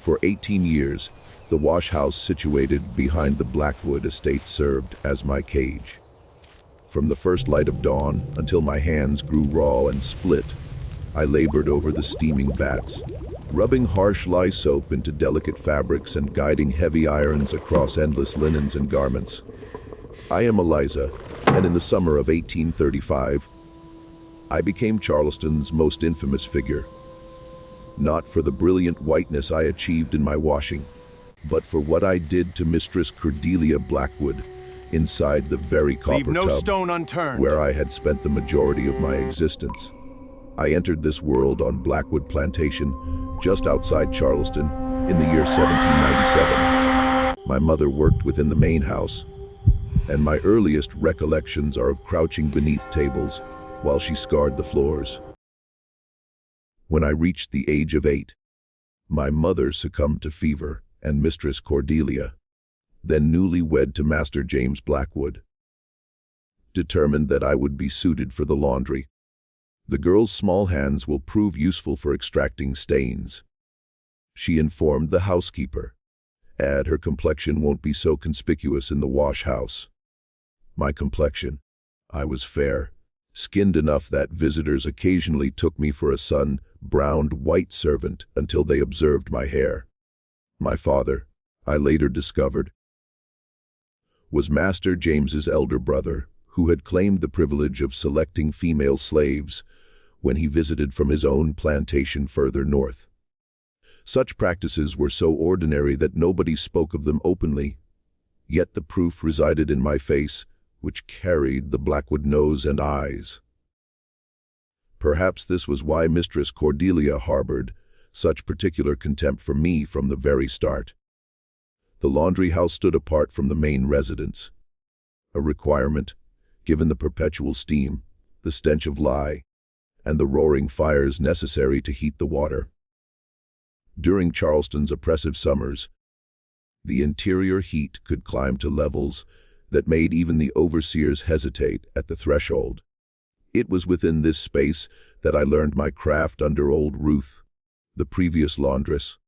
For 18 years, the wash house situated behind the Blackwood estate served as my cage. From the first light of dawn until my hands grew raw and split, I labored over the steaming vats, rubbing harsh lye soap into delicate fabrics and guiding heavy irons across endless linens and garments. I am Eliza, and in the summer of 1835, I became Charleston's most infamous figure. Not for the brilliant whiteness I achieved in my washing, but for what I did to Mistress Cordelia Blackwood inside the very copper tub where I had spent the majority of my existence. I entered this world on Blackwood Plantation, just outside Charleston, in the year 1797. My mother worked within the main house, and my earliest recollections are of crouching beneath tables while she scoured the floors. When I reached the age of 8, my mother succumbed to fever, and Mistress Cordelia, then newly wed to Master James Blackwood, determined that I would be suited for the laundry. The girl's small hands will prove useful for extracting stains, she informed the housekeeper. Add, her complexion won't be so conspicuous in the wash house. My complexion. I was fair, skinned enough that visitors occasionally took me for a sun-browned white servant until they observed my hair. My father, I later discovered, was Master James's elder brother, who had claimed the privilege of selecting female slaves when he visited from his own plantation further north. Such practices were so ordinary that nobody spoke of them openly, yet the proof resided in my face, which carried the Blackwood nose and eyes. Perhaps this was why Mistress Cordelia harbored such particular contempt for me from the very start. The laundry house stood apart from the main residence, a requirement, given the perpetual steam, the stench of lye, and the roaring fires necessary to heat the water. During Charleston's oppressive summers, the interior heat could climb to levels that made even the overseers hesitate at the threshold. It was within this space that I learned my craft under old Ruth, the previous laundress,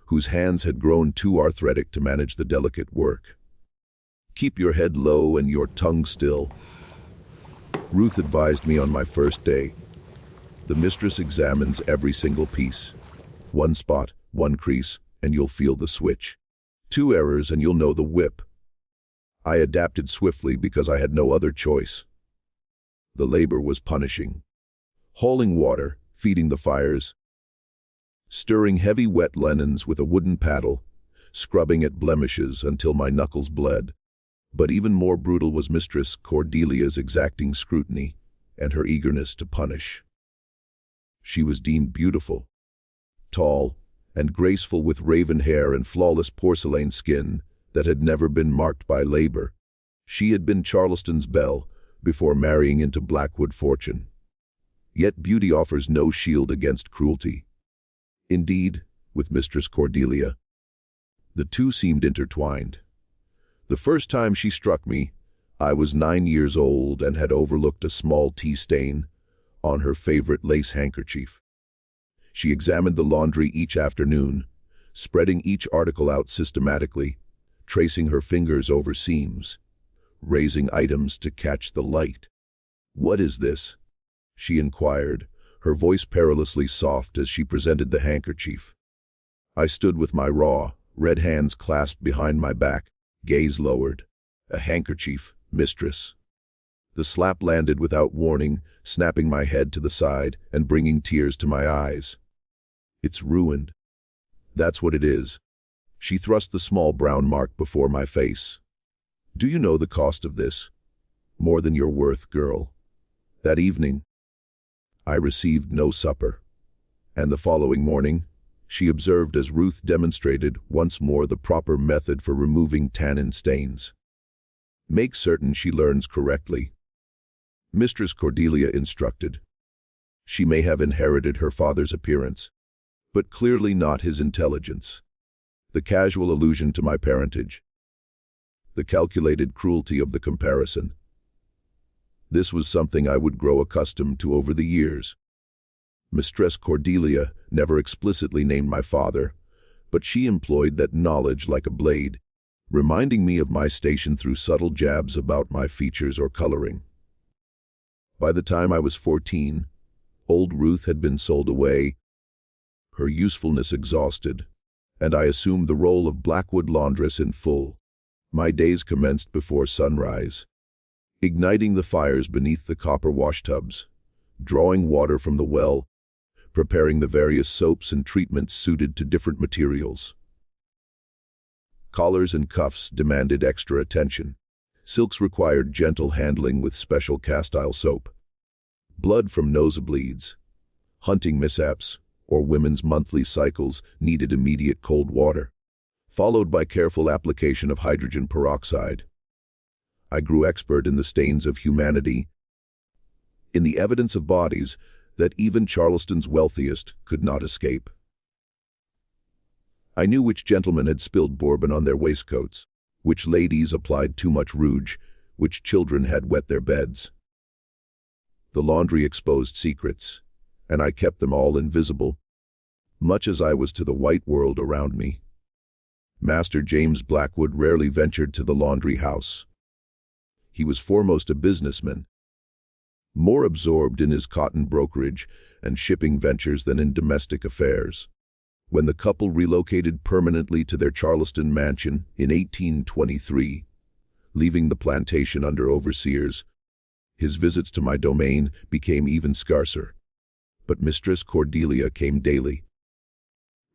whose hands had grown too arthritic to manage the delicate work. Keep your head low and your tongue still, Ruth advised me on my first day. The mistress examines every single piece. One spot, one crease, and you'll feel the switch. 2 errors and you'll know the whip. I adapted swiftly because I had no other choice. The labor was punishing. Hauling water, feeding the fires, stirring heavy wet linens with a wooden paddle, scrubbing at blemishes until my knuckles bled. But even more brutal was Mistress Cordelia's exacting scrutiny and her eagerness to punish. She was deemed beautiful, tall, and graceful, with raven hair and flawless porcelain skin that had never been marked by labor. She had been Charleston's belle before marrying into Blackwood fortune. Yet beauty offers no shield against cruelty. Indeed, with Mistress Cordelia, the two seemed intertwined. The first time she struck me, I was 9 years old and had overlooked a small tea stain on her favorite lace handkerchief. She examined the laundry each afternoon, spreading each article out systematically, tracing her fingers over seams, raising items to catch the light. "What is this?" she inquired, her voice perilously soft as she presented the handkerchief. I stood with my raw, red hands clasped behind my back, gaze lowered. "A handkerchief, mistress." The slap landed without warning, snapping my head to the side and bringing tears to my eyes. "It's ruined. That's what it is." She thrust the small brown mark before my face. "Do you know the cost of this? More than you're worth, girl." That evening, I received no supper, and the following morning, she observed as Ruth demonstrated once more the proper method for removing tannin stains. "Make certain she learns correctly," Mistress Cordelia instructed. She may have inherited her father's appearance, but clearly not his intelligence. The casual allusion to my parentage, the calculated cruelty of the comparison. This was something I would grow accustomed to over the years. Mistress Cordelia never explicitly named my father, but she employed that knowledge like a blade, reminding me of my station through subtle jabs about my features or coloring. By the time I was 14, old Ruth had been sold away, her usefulness exhausted, and I assumed the role of Blackwood laundress in full. My days commenced before sunrise, igniting the fires beneath the copper washtubs, drawing water from the well, preparing the various soaps and treatments suited to different materials. Collars and cuffs demanded extra attention. Silks required gentle handling with special castile soap. Blood from nosebleeds, hunting mishaps, or women's monthly cycles needed immediate cold water, followed by careful application of hydrogen peroxide. I grew expert in the stains of humanity, in the evidence of bodies that even Charleston's wealthiest could not escape. I knew which gentlemen had spilled bourbon on their waistcoats, which ladies applied too much rouge, which children had wet their beds. The laundry exposed secrets, and I kept them all invisible, much as I was to the white world around me. Master James Blackwood rarely ventured to the laundry house. He was foremost a businessman, more absorbed in his cotton brokerage and shipping ventures than in domestic affairs. When the couple relocated permanently to their Charleston mansion in 1823, leaving the plantation under overseers, his visits to my domain became even scarcer. But Mistress Cordelia came daily.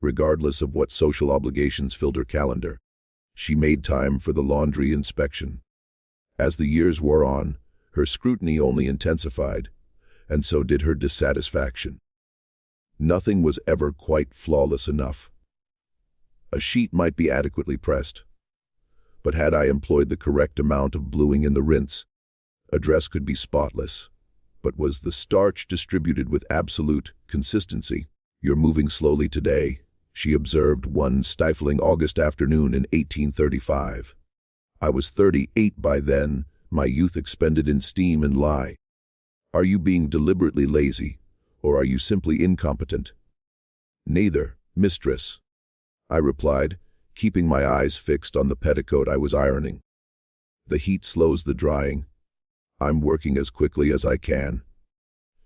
Regardless of what social obligations filled her calendar, she made time for the laundry inspection. As the years wore on, her scrutiny only intensified, and so did her dissatisfaction. Nothing was ever quite flawless enough. A sheet might be adequately pressed, but had I employed the correct amount of bluing in the rinse, a dress could be spotless. But was the starch distributed with absolute consistency? "You're moving slowly today," she observed one stifling August afternoon in 1835. I was 38 by then, my youth expended in steam and lie. "Are you being deliberately lazy, or are you simply incompetent?" "Neither, mistress," I replied, keeping my eyes fixed on the petticoat I was ironing. "The heat slows the drying. I'm working as quickly as I can."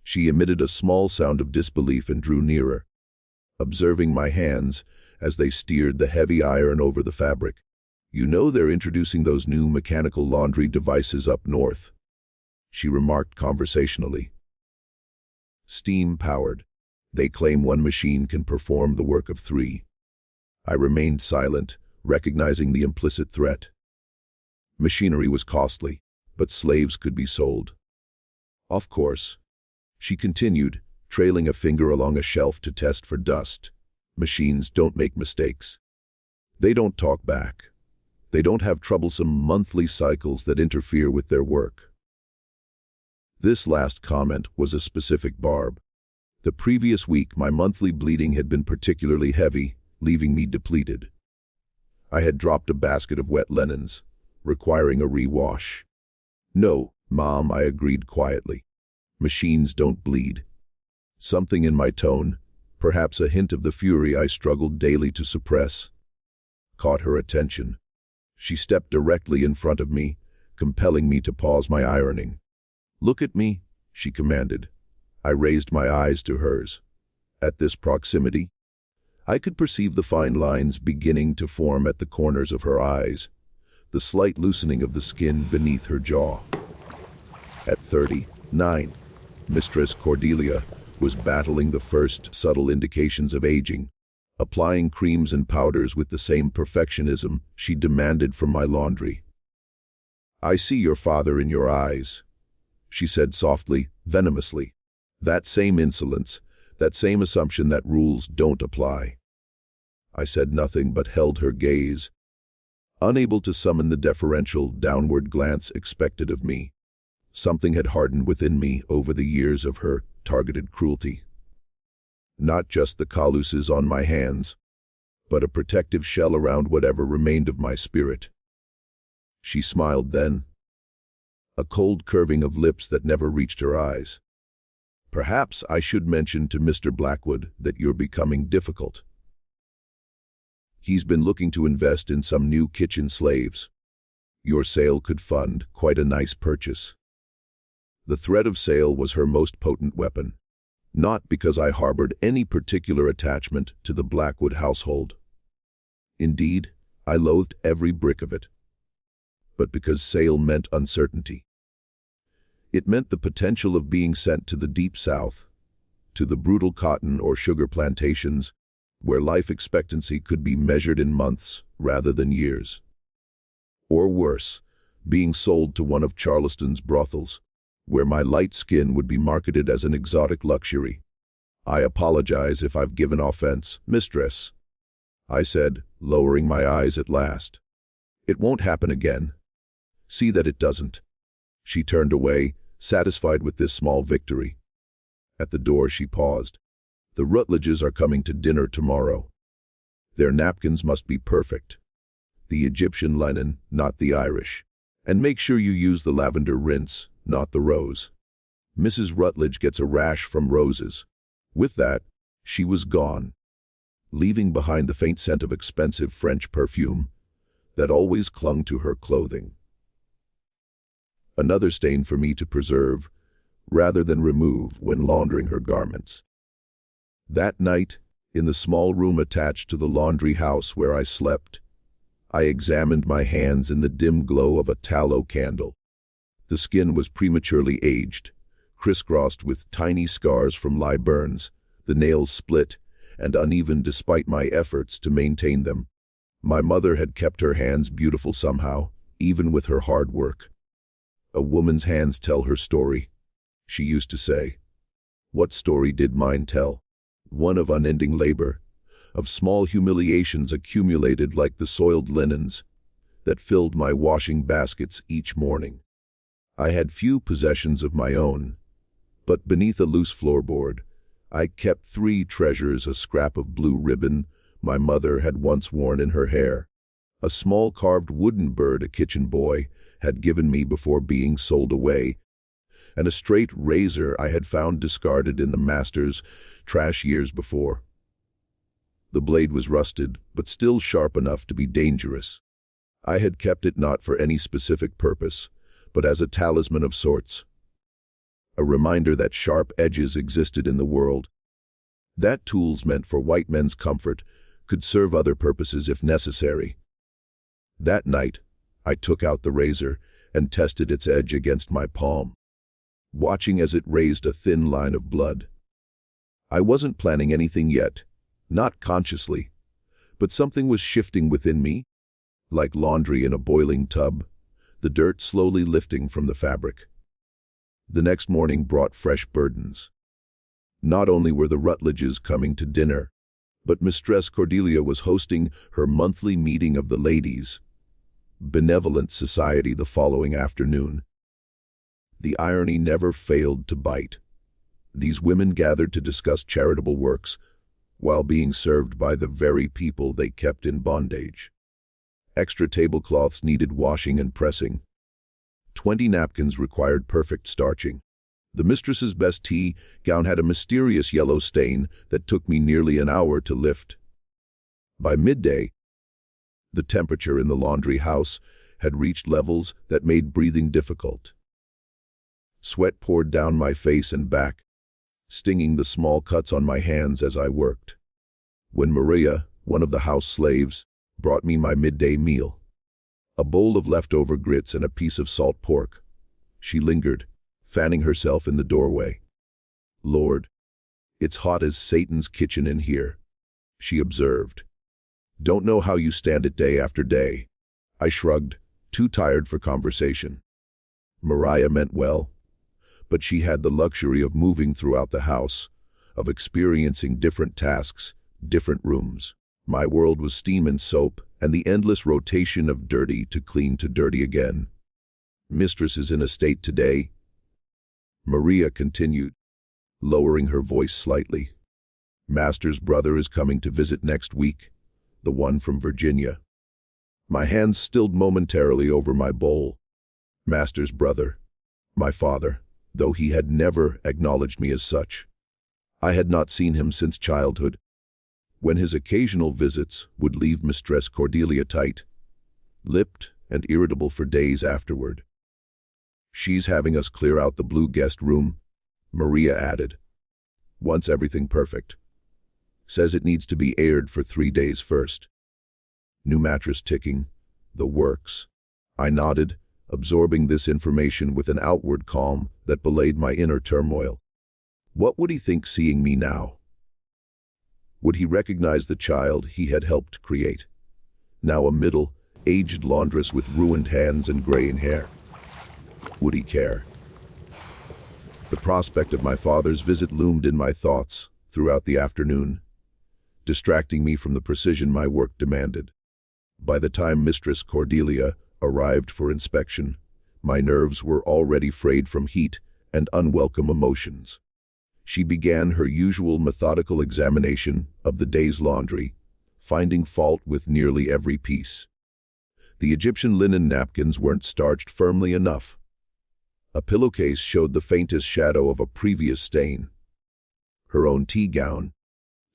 She emitted a small sound of disbelief and drew nearer, observing my hands as they steered the heavy iron over the fabric. "You know they're introducing those new mechanical laundry devices up north," she remarked conversationally. "Steam-powered. They claim one machine can perform the work of 3. I remained silent, recognizing the implicit threat. Machinery was costly, but slaves could be sold. "Of course," she continued, trailing a finger along a shelf to test for dust. "Machines don't make mistakes. They don't talk back. They don't have troublesome monthly cycles that interfere with their work." This last comment was a specific barb. The previous week, my monthly bleeding had been particularly heavy, leaving me depleted. I had dropped a basket of wet linens, requiring a rewash. "No, Mom," I agreed quietly. "Machines don't bleed." Something in my tone, perhaps a hint of the fury I struggled daily to suppress, caught her attention. She stepped directly in front of me, compelling me to pause my ironing. "Look at me," she commanded. I raised my eyes to hers. At this proximity, I could perceive the fine lines beginning to form at the corners of her eyes, the slight loosening of the skin beneath her jaw. At 39, Mistress Cordelia was battling the first subtle indications of aging, applying creams and powders with the same perfectionism she demanded from my laundry. "I see your father in your eyes," she said softly, venomously. "That same insolence, that same assumption that rules don't apply." I said nothing but held her gaze, unable to summon the deferential, downward glance expected of me. Something had hardened within me over the years of her targeted cruelty. Not just the calluses on my hands, but a protective shell around whatever remained of my spirit. She smiled then, a cold curving of lips that never reached her eyes. "Perhaps I should mention to Mr. Blackwood that you're becoming difficult." He's been looking to invest in some new kitchen slaves. Your sale could fund quite a nice purchase." The threat of sale was her most potent weapon, not because I harbored any particular attachment to the Blackwood household. Indeed, I loathed every brick of it, but because sale meant uncertainty. It meant the potential of being sent to the Deep South, to the brutal cotton or sugar plantations, where life expectancy could be measured in months rather than years. Or worse, being sold to one of Charleston's brothels, where my light skin would be marketed as an exotic luxury. "I apologize if I've given offense, Mistress," I said, lowering my eyes at last. "It won't happen again. See that it doesn't." She turned away, satisfied with this small victory. At the door she paused. "The Rutledges are coming to dinner tomorrow. Their napkins must be perfect. The Egyptian linen, not the Irish. And make sure you use the lavender rinse, not the rose. Mrs. Rutledge gets a rash from roses." With that, she was gone, leaving behind the faint scent of expensive French perfume that always clung to her clothing. Another stain for me to preserve, rather than remove when laundering her garments. That night, in the small room attached to the laundry house where I slept, I examined my hands in the dim glow of a tallow candle. The skin was prematurely aged, crisscrossed with tiny scars from lye burns, the nails split and uneven despite my efforts to maintain them. My mother had kept her hands beautiful somehow, even with her hard work. "A woman's hands tell her story," she used to say. What story did mine tell? One of unending labor, of small humiliations accumulated like the soiled linens that filled my washing baskets each morning. I had few possessions of my own, but beneath a loose floorboard, I kept 3 treasures: a scrap of blue ribbon my mother had once worn in her hair, a small carved wooden bird a kitchen boy had given me before being sold away, and a straight razor I had found discarded in the master's trash years before. The blade was rusted, but still sharp enough to be dangerous. I had kept it not for any specific purpose, but as a talisman of sorts. A reminder that sharp edges existed in the world. That tools meant for white men's comfort could serve other purposes if necessary. That night, I took out the razor and tested its edge against my palm, watching as it raised a thin line of blood. I wasn't planning anything yet, not consciously, but something was shifting within me, like laundry in a boiling tub, the dirt slowly lifting from the fabric. The next morning brought fresh burdens. Not only were the Rutledges coming to dinner, but Mistress Cordelia was hosting her monthly meeting of the ladies' benevolent society the following afternoon. The irony never failed to bite. These women gathered to discuss charitable works, while being served by the very people they kept in bondage. Extra tablecloths needed washing and pressing. 20 napkins required perfect starching. The mistress's best tea gown had a mysterious yellow stain that took me nearly an hour to lift. By midday, the temperature in the laundry house had reached levels that made breathing difficult. Sweat poured down my face and back, stinging the small cuts on my hands as I worked. When Maria, one of the house slaves, brought me my midday meal, a bowl of leftover grits and a piece of salt pork, she lingered, fanning herself in the doorway. "Lord, it's hot as Satan's kitchen in here," she observed. "Don't know how you stand it day after day." I shrugged, too tired for conversation. Maria meant well, but she had the luxury of moving throughout the house, of experiencing different tasks, different rooms. My world was steam and soap, and the endless rotation of dirty to clean to dirty again. "Mistress is in a state today," Maria continued, lowering her voice slightly. "Master's brother is coming to visit next week, the one from Virginia." My hands stilled momentarily over my bowl. Master's brother, my father, though he had never acknowledged me as such. I had not seen him since childhood. when his occasional visits would leave Mistress Cordelia tight-lipped and irritable for days afterward. "She's having us clear out the blue guest room," Maria added. "Wants everything perfect. Says it needs to be aired for 3 days first. New mattress ticking, the works." I nodded, absorbing this information with an outward calm that belied my inner turmoil. What would he think seeing me now? Would he recognize the child he had helped create, now a middle-aged laundress with ruined hands and graying hair? Would he care? The prospect of my father's visit loomed in my thoughts throughout the afternoon, distracting me from the precision my work demanded. By the time Mistress Cordelia arrived for inspection, my nerves were already frayed from heat and unwelcome emotions. She began her usual methodical examination of the day's laundry, finding fault with nearly every piece. The Egyptian linen napkins weren't starched firmly enough. A pillowcase showed the faintest shadow of a previous stain. Her own tea gown,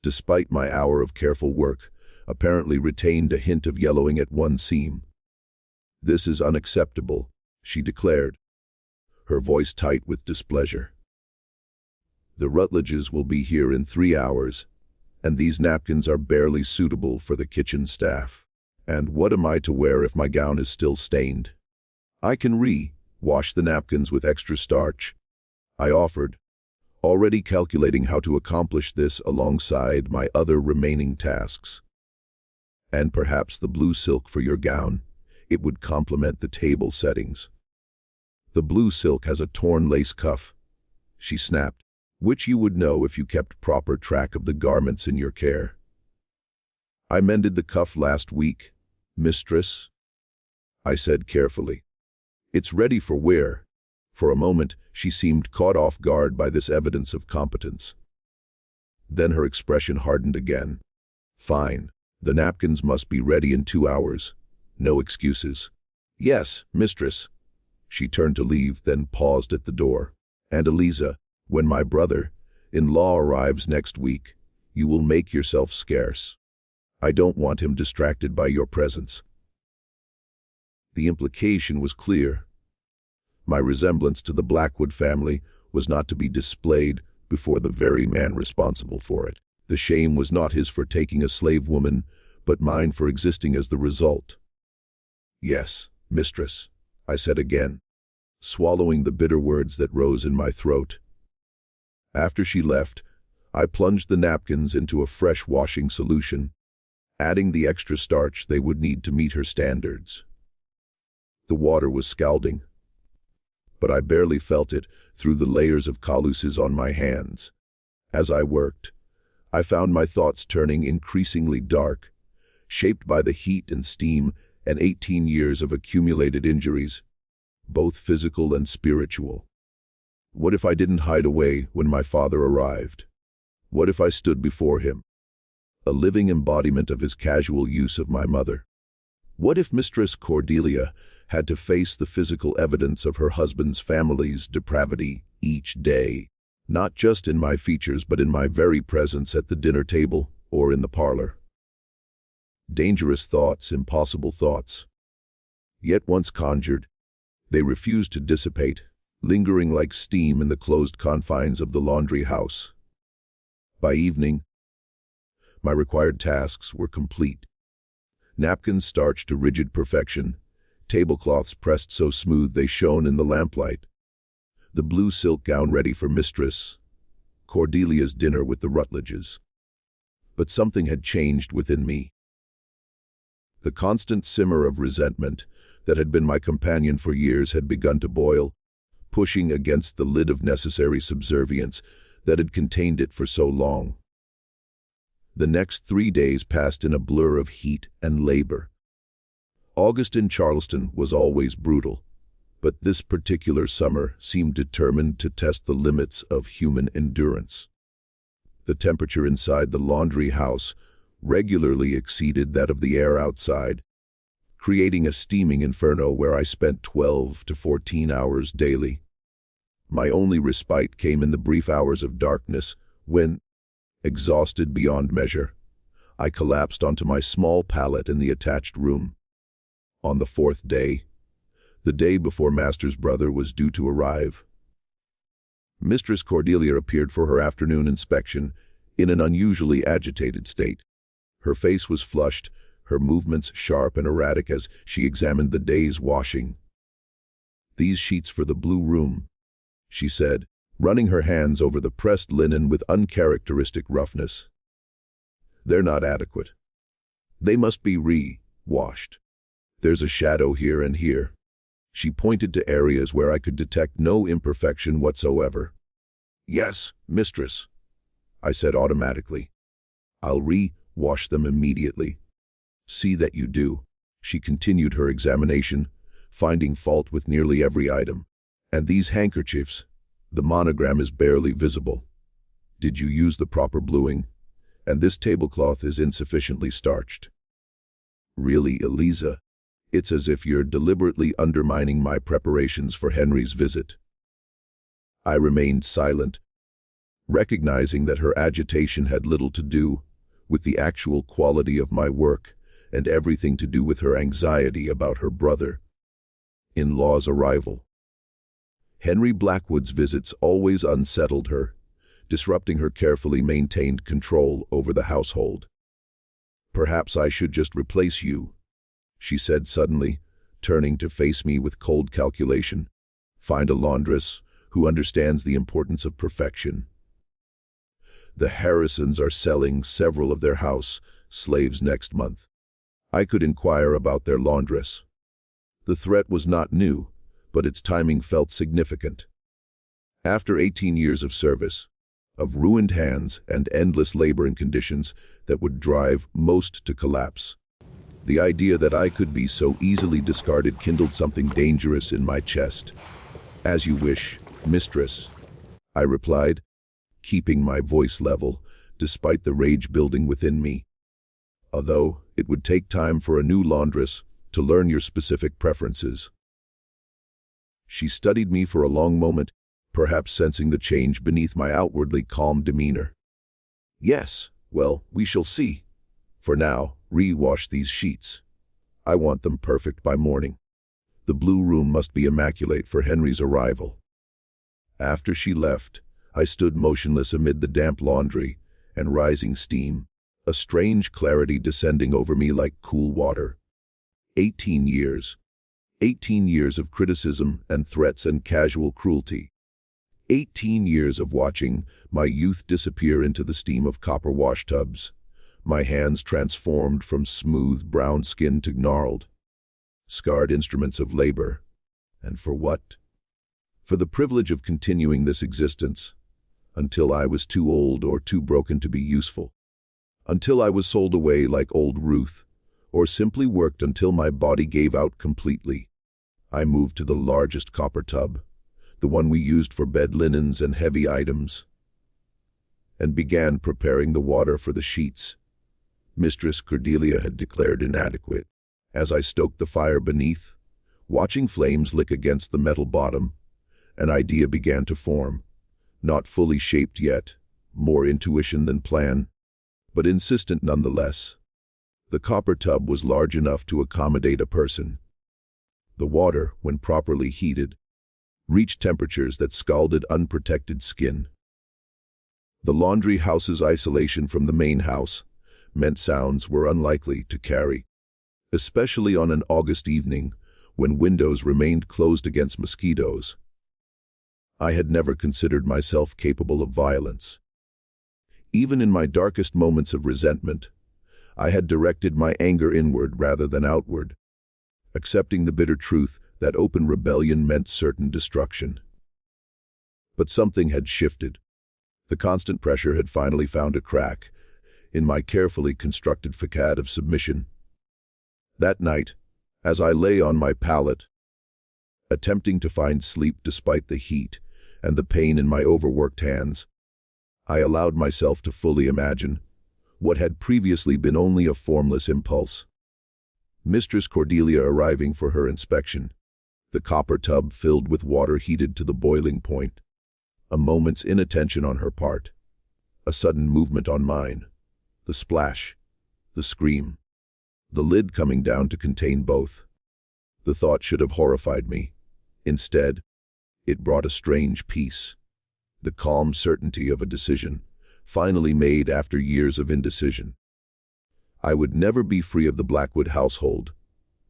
despite my hour of careful work, apparently retained a hint of yellowing at one seam. "This is unacceptable," she declared, her voice tight with displeasure. "The Rutledges will be here in 3 hours, and these napkins are barely suitable for the kitchen staff. And what am I to wear if my gown is still stained?" "I can wash the napkins with extra starch," I offered, already calculating how to accomplish this alongside my other remaining tasks. "And perhaps the blue silk for your gown. It would complement the table settings." "The blue silk has a torn lace cuff," she snapped, "which you would know if you kept proper track of the garments in your care." "I mended the cuff last week, Mistress," I said carefully. "It's ready for wear." For a moment, she seemed caught off guard by this evidence of competence. Then her expression hardened again. "Fine. The napkins must be ready in 2 hours. No excuses." "Yes, Mistress." She turned to leave, then paused at the door. "And Eliza, when my brother-in-law arrives next week, you will make yourself scarce. I don't want him distracted by your presence." The implication was clear. My resemblance to the Blackwood family was not to be displayed before the very man responsible for it. The shame was not his for taking a slave woman, but mine for existing as the result. "Yes, Mistress," I said again, swallowing the bitter words that rose in my throat. After she left, I plunged the napkins into a fresh washing solution, adding the extra starch they would need to meet her standards. The water was scalding, but I barely felt it through the layers of calluses on my hands. As I worked, I found my thoughts turning increasingly dark, shaped by the heat and steam and 18 years of accumulated injuries, both physical and spiritual. What if I didn't hide away when my father arrived? What if I stood before him, a living embodiment of his casual use of my mother? What if Mistress Cordelia had to face the physical evidence of her husband's family's depravity each day, not just in my features but in my very presence at the dinner table or in the parlor? Dangerous thoughts, impossible thoughts. Yet once conjured, they refused to dissipate, lingering like steam in the closed confines of the laundry house. By evening, my required tasks were complete. Napkins starched to rigid perfection, tablecloths pressed so smooth they shone in the lamplight, the blue silk gown ready for Mistress Cordelia's dinner with the Rutledges. But something had changed within me. The constant simmer of resentment that had been my companion for years had begun to boil, pushing against the lid of necessary subservience that had contained it for so long. The next 3 days passed in a blur of heat and labor. August in Charleston was always brutal, but this particular summer seemed determined to test the limits of human endurance. The temperature inside the laundry house regularly exceeded that of the air outside, creating a steaming inferno where I spent 12 to 14 hours daily. My only respite came in the brief hours of darkness when, exhausted beyond measure, I collapsed onto my small pallet in the attached room. On the fourth day, the day before Master's brother was due to arrive, Mistress Cordelia appeared for her afternoon inspection in an unusually agitated state. Her face was flushed, her movements sharp and erratic as she examined the day's washing. "These sheets for the blue room," she said, running her hands over the pressed linen with uncharacteristic roughness. "They're not adequate. They must be re-washed. There's a shadow here and here." She pointed to areas where I could detect no imperfection whatsoever. "Yes, mistress," I said automatically. "I'll re-wash them immediately." "See that you do." She continued her examination, finding fault with nearly every item. "And these handkerchiefs, the monogram is barely visible. Did you use the proper bluing? And this tablecloth is insufficiently starched." "Really, Eliza? It's as if you're deliberately undermining my preparations for Henry's visit." I remained silent, recognizing that her agitation had little to do with the actual quality of my work and everything to do with her anxiety about her brother-in-law's arrival. Henry Blackwood's visits always unsettled her, disrupting her carefully maintained control over the household. "Perhaps I should just replace you," she said suddenly, turning to face me with cold calculation. "Find a laundress who understands the importance of perfection. The Harrisons are selling several of their house slaves next month. I could inquire about their laundress." The threat was not new, but its timing felt significant. After 18 years of service, of ruined hands and endless labor in conditions that would drive most to collapse, the idea that I could be so easily discarded kindled something dangerous in my chest. "As you wish, mistress," I replied, keeping my voice level despite the rage building within me. "Although it would take time for a new laundress to learn your specific preferences." She studied me for a long moment, perhaps sensing the change beneath my outwardly calm demeanor. "Yes, well, we shall see. For now, re-wash these sheets. I want them perfect by morning. The blue room must be immaculate for Henry's arrival." After she left, I stood motionless amid the damp laundry and rising steam, a strange clarity descending over me like cool water. 18 years. 18 years of criticism and threats and casual cruelty. 18 years of watching my youth disappear into the steam of copper wash tubs, my hands transformed from smooth brown skin to gnarled, scarred instruments of labor. And for what? For the privilege of continuing this existence, until I was too old or too broken to be useful. Until I was sold away like old Ruth, or simply worked until my body gave out completely. I moved to the largest copper tub, the one we used for bed linens and heavy items, and began preparing the water for the sheets Mistress Cordelia had declared inadequate. As I stoked the fire beneath, watching flames lick against the metal bottom, an idea began to form, not fully shaped yet, more intuition than plan, but insistent nonetheless. The copper tub was large enough to accommodate a person. The water, when properly heated, reached temperatures that scalded unprotected skin. The laundry house's isolation from the main house meant sounds were unlikely to carry, especially on an August evening when windows remained closed against mosquitoes. I had never considered myself capable of violence. Even in my darkest moments of resentment, I had directed my anger inward rather than outward, accepting the bitter truth that open rebellion meant certain destruction. But something had shifted. The constant pressure had finally found a crack in my carefully constructed facade of submission. That night, as I lay on my pallet, attempting to find sleep despite the heat and the pain in my overworked hands, I allowed myself to fully imagine what had previously been only a formless impulse. Mistress Cordelia arriving for her inspection, the copper tub filled with water heated to the boiling point, a moment's inattention on her part, a sudden movement on mine, the splash, The scream. The lid coming down to contain both. The thought should have horrified me. Instead, it brought a strange peace. The calm certainty of a decision, finally made after years of indecision. I would never be free of the Blackwood household,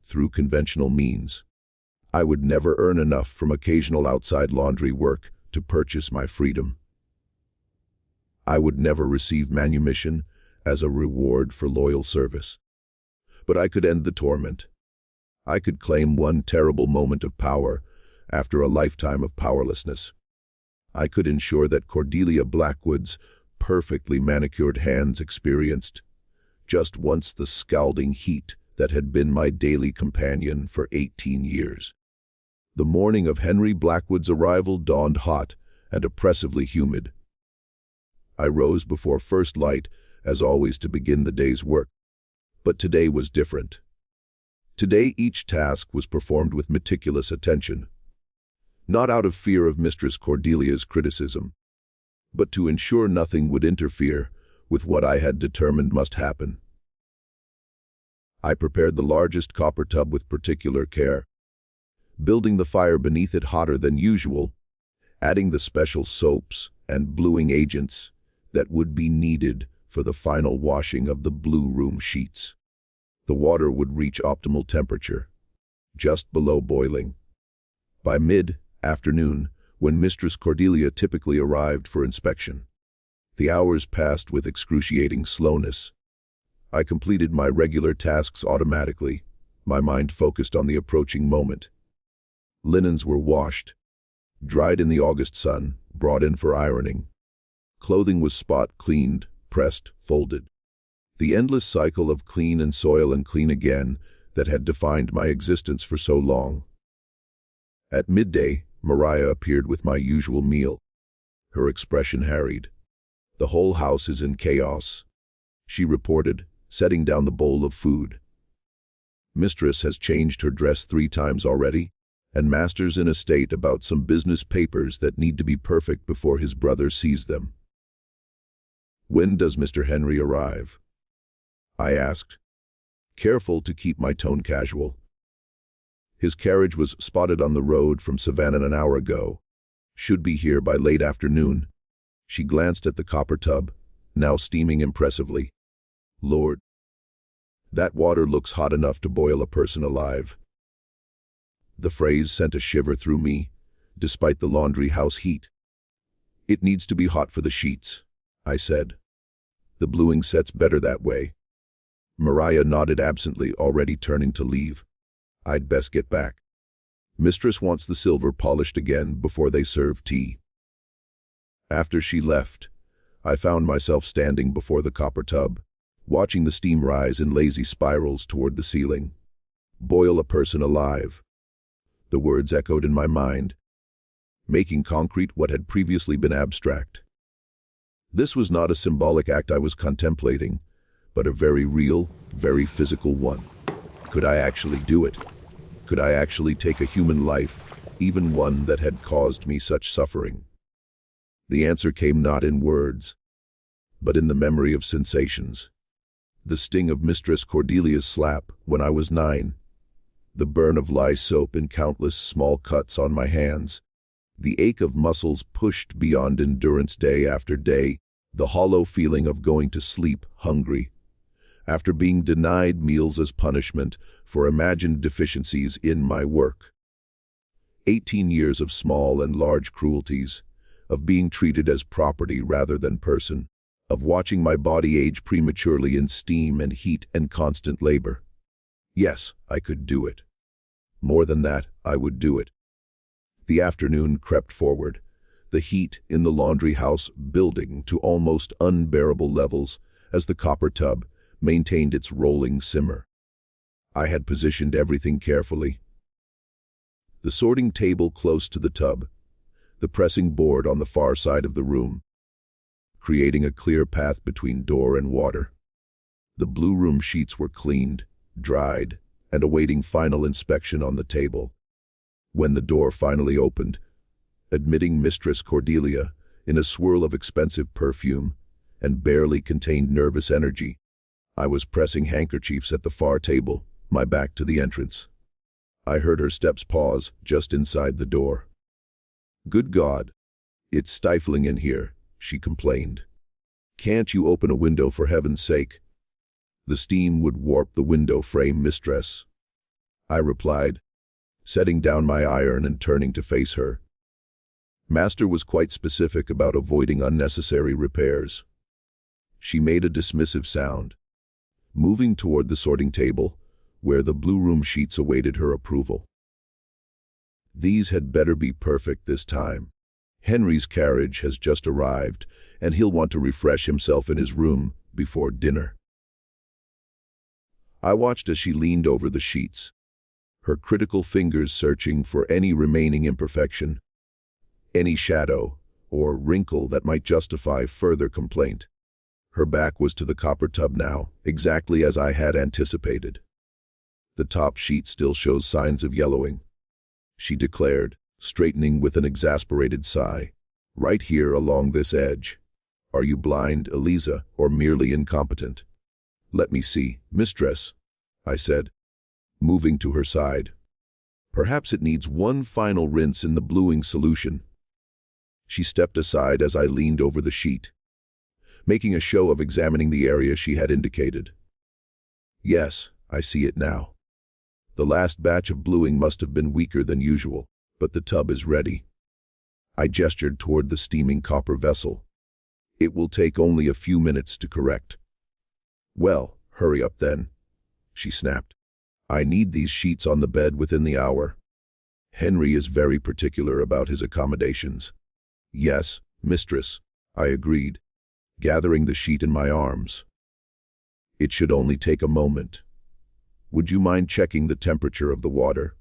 through conventional means. I would never earn enough from occasional outside laundry work to purchase my freedom. I would never receive manumission as a reward for loyal service. But I could end the torment. I could claim one terrible moment of power after a lifetime of powerlessness. I could ensure that Cordelia Blackwood's perfectly manicured hands experienced just once the scalding heat that had been my daily companion for 18 years. The morning of Henry Blackwood's arrival dawned hot and oppressively humid. I rose before first light, as always, to begin the day's work. But today was different. Today each task was performed with meticulous attention. Not out of fear of Mistress Cordelia's criticism, but to ensure nothing would interfere with what I had determined must happen. I prepared the largest copper tub with particular care, building the fire beneath it hotter than usual, adding the special soaps and bluing agents that would be needed for the final washing of the blue room sheets. The water would reach optimal temperature, just below boiling. By mid-afternoon, when Mistress Cordelia typically arrived for inspection, the hours passed with excruciating slowness. I completed my regular tasks automatically, my mind focused on the approaching moment. Linens were washed, dried in the August sun, brought in for ironing. Clothing was spot-cleaned, pressed, folded. The endless cycle of clean and soil and clean again that had defined my existence for so long. At midday, Mariah appeared with my usual meal. Her expression harried. "The whole house is in chaos," she reported, setting down the bowl of food. "Mistress has changed her dress 3 times already, and Master's in a state about some business papers that need to be perfect before his brother sees them." "When does Mr. Henry arrive?" I asked, careful to keep my tone casual. "His carriage was spotted on the road from Savannah an hour ago. Should be here by late afternoon." She glanced at the copper tub, now steaming impressively. "Lord, that water looks hot enough to boil a person alive." The phrase sent a shiver through me, despite the laundry house heat. "It needs to be hot for the sheets," I said. "The bluing sets better that way." Mariah nodded absently, already turning to leave. "I'd best get back. Mistress wants the silver polished again before they serve tea." After she left, I found myself standing before the copper tub, watching the steam rise in lazy spirals toward the ceiling. "Boil a person alive." The words echoed in my mind, making concrete what had previously been abstract. This was not a symbolic act I was contemplating, but a very real, very physical one. Could I actually do it? Could I actually take a human life, even one that had caused me such suffering? The answer came not in words, but in the memory of sensations. The sting of Mistress Cordelia's slap when I was 9, the burn of lye soap in countless small cuts on my hands, the ache of muscles pushed beyond endurance day after day, the hollow feeling of going to sleep hungry, after being denied meals as punishment for imagined deficiencies in my work. 18 years of small and large cruelties, of being treated as property rather than person, of watching my body age prematurely in steam and heat and constant labor. Yes, I could do it. More than that, I would do it. The afternoon crept forward, the heat in the laundry house building to almost unbearable levels as the copper tub maintained its rolling simmer. I had positioned everything carefully. The sorting table close to the tub, the pressing board on the far side of the room, creating a clear path between door and water. The blue room sheets were cleaned, dried, and awaiting final inspection on the table. When the door finally opened, admitting Mistress Cordelia in a swirl of expensive perfume and barely contained nervous energy, I was pressing handkerchiefs at the far table, my back to the entrance. I heard her steps pause just inside the door. "Good God, it's stifling in here," she complained. "Can't you open a window for heaven's sake?" "The steam would warp the window frame, Mistress," I replied, setting down my iron and turning to face her. Master was quite specific about avoiding unnecessary repairs. She made a dismissive sound, moving toward the sorting table, where the blue room sheets awaited her approval. "These had better be perfect this time. Henry's carriage has just arrived, and he'll want to refresh himself in his room before dinner." I watched as she leaned over the sheets, her critical fingers searching for any remaining imperfection, any shadow or wrinkle that might justify further complaint. Her back was to the copper tub now, exactly as I had anticipated. "The top sheet still shows signs of yellowing," she declared, straightening with an exasperated sigh. "Right here along this edge. Are you blind, Eliza, or merely incompetent?" "Let me see, Mistress," I said, moving to her side. "Perhaps it needs one final rinse in the bluing solution." She stepped aside as I leaned over the sheet, making a show of examining the area she had indicated. "Yes, I see it now. The last batch of bluing must have been weaker than usual, but the tub is ready." I gestured toward the steaming copper vessel. "It will take only a few minutes to correct." "Well, hurry up then," she snapped. "I need these sheets on the bed within the hour. Henry is very particular about his accommodations." "Yes, Mistress," I agreed, gathering the sheet in my arms. "It should only take a moment. Would you mind checking the temperature of the water?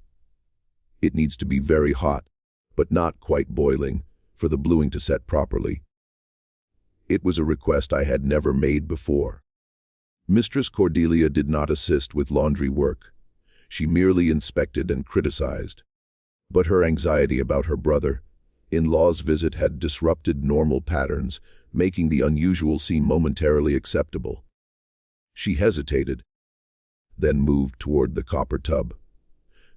It needs to be very hot, but not quite boiling, for the bluing to set properly." It was a request I had never made before. Mistress Cordelia did not assist with laundry work. She merely inspected and criticized. But her anxiety about her brother-in-law's visit had disrupted normal patterns, making the unusual seem momentarily acceptable. She hesitated, then moved toward the copper tub,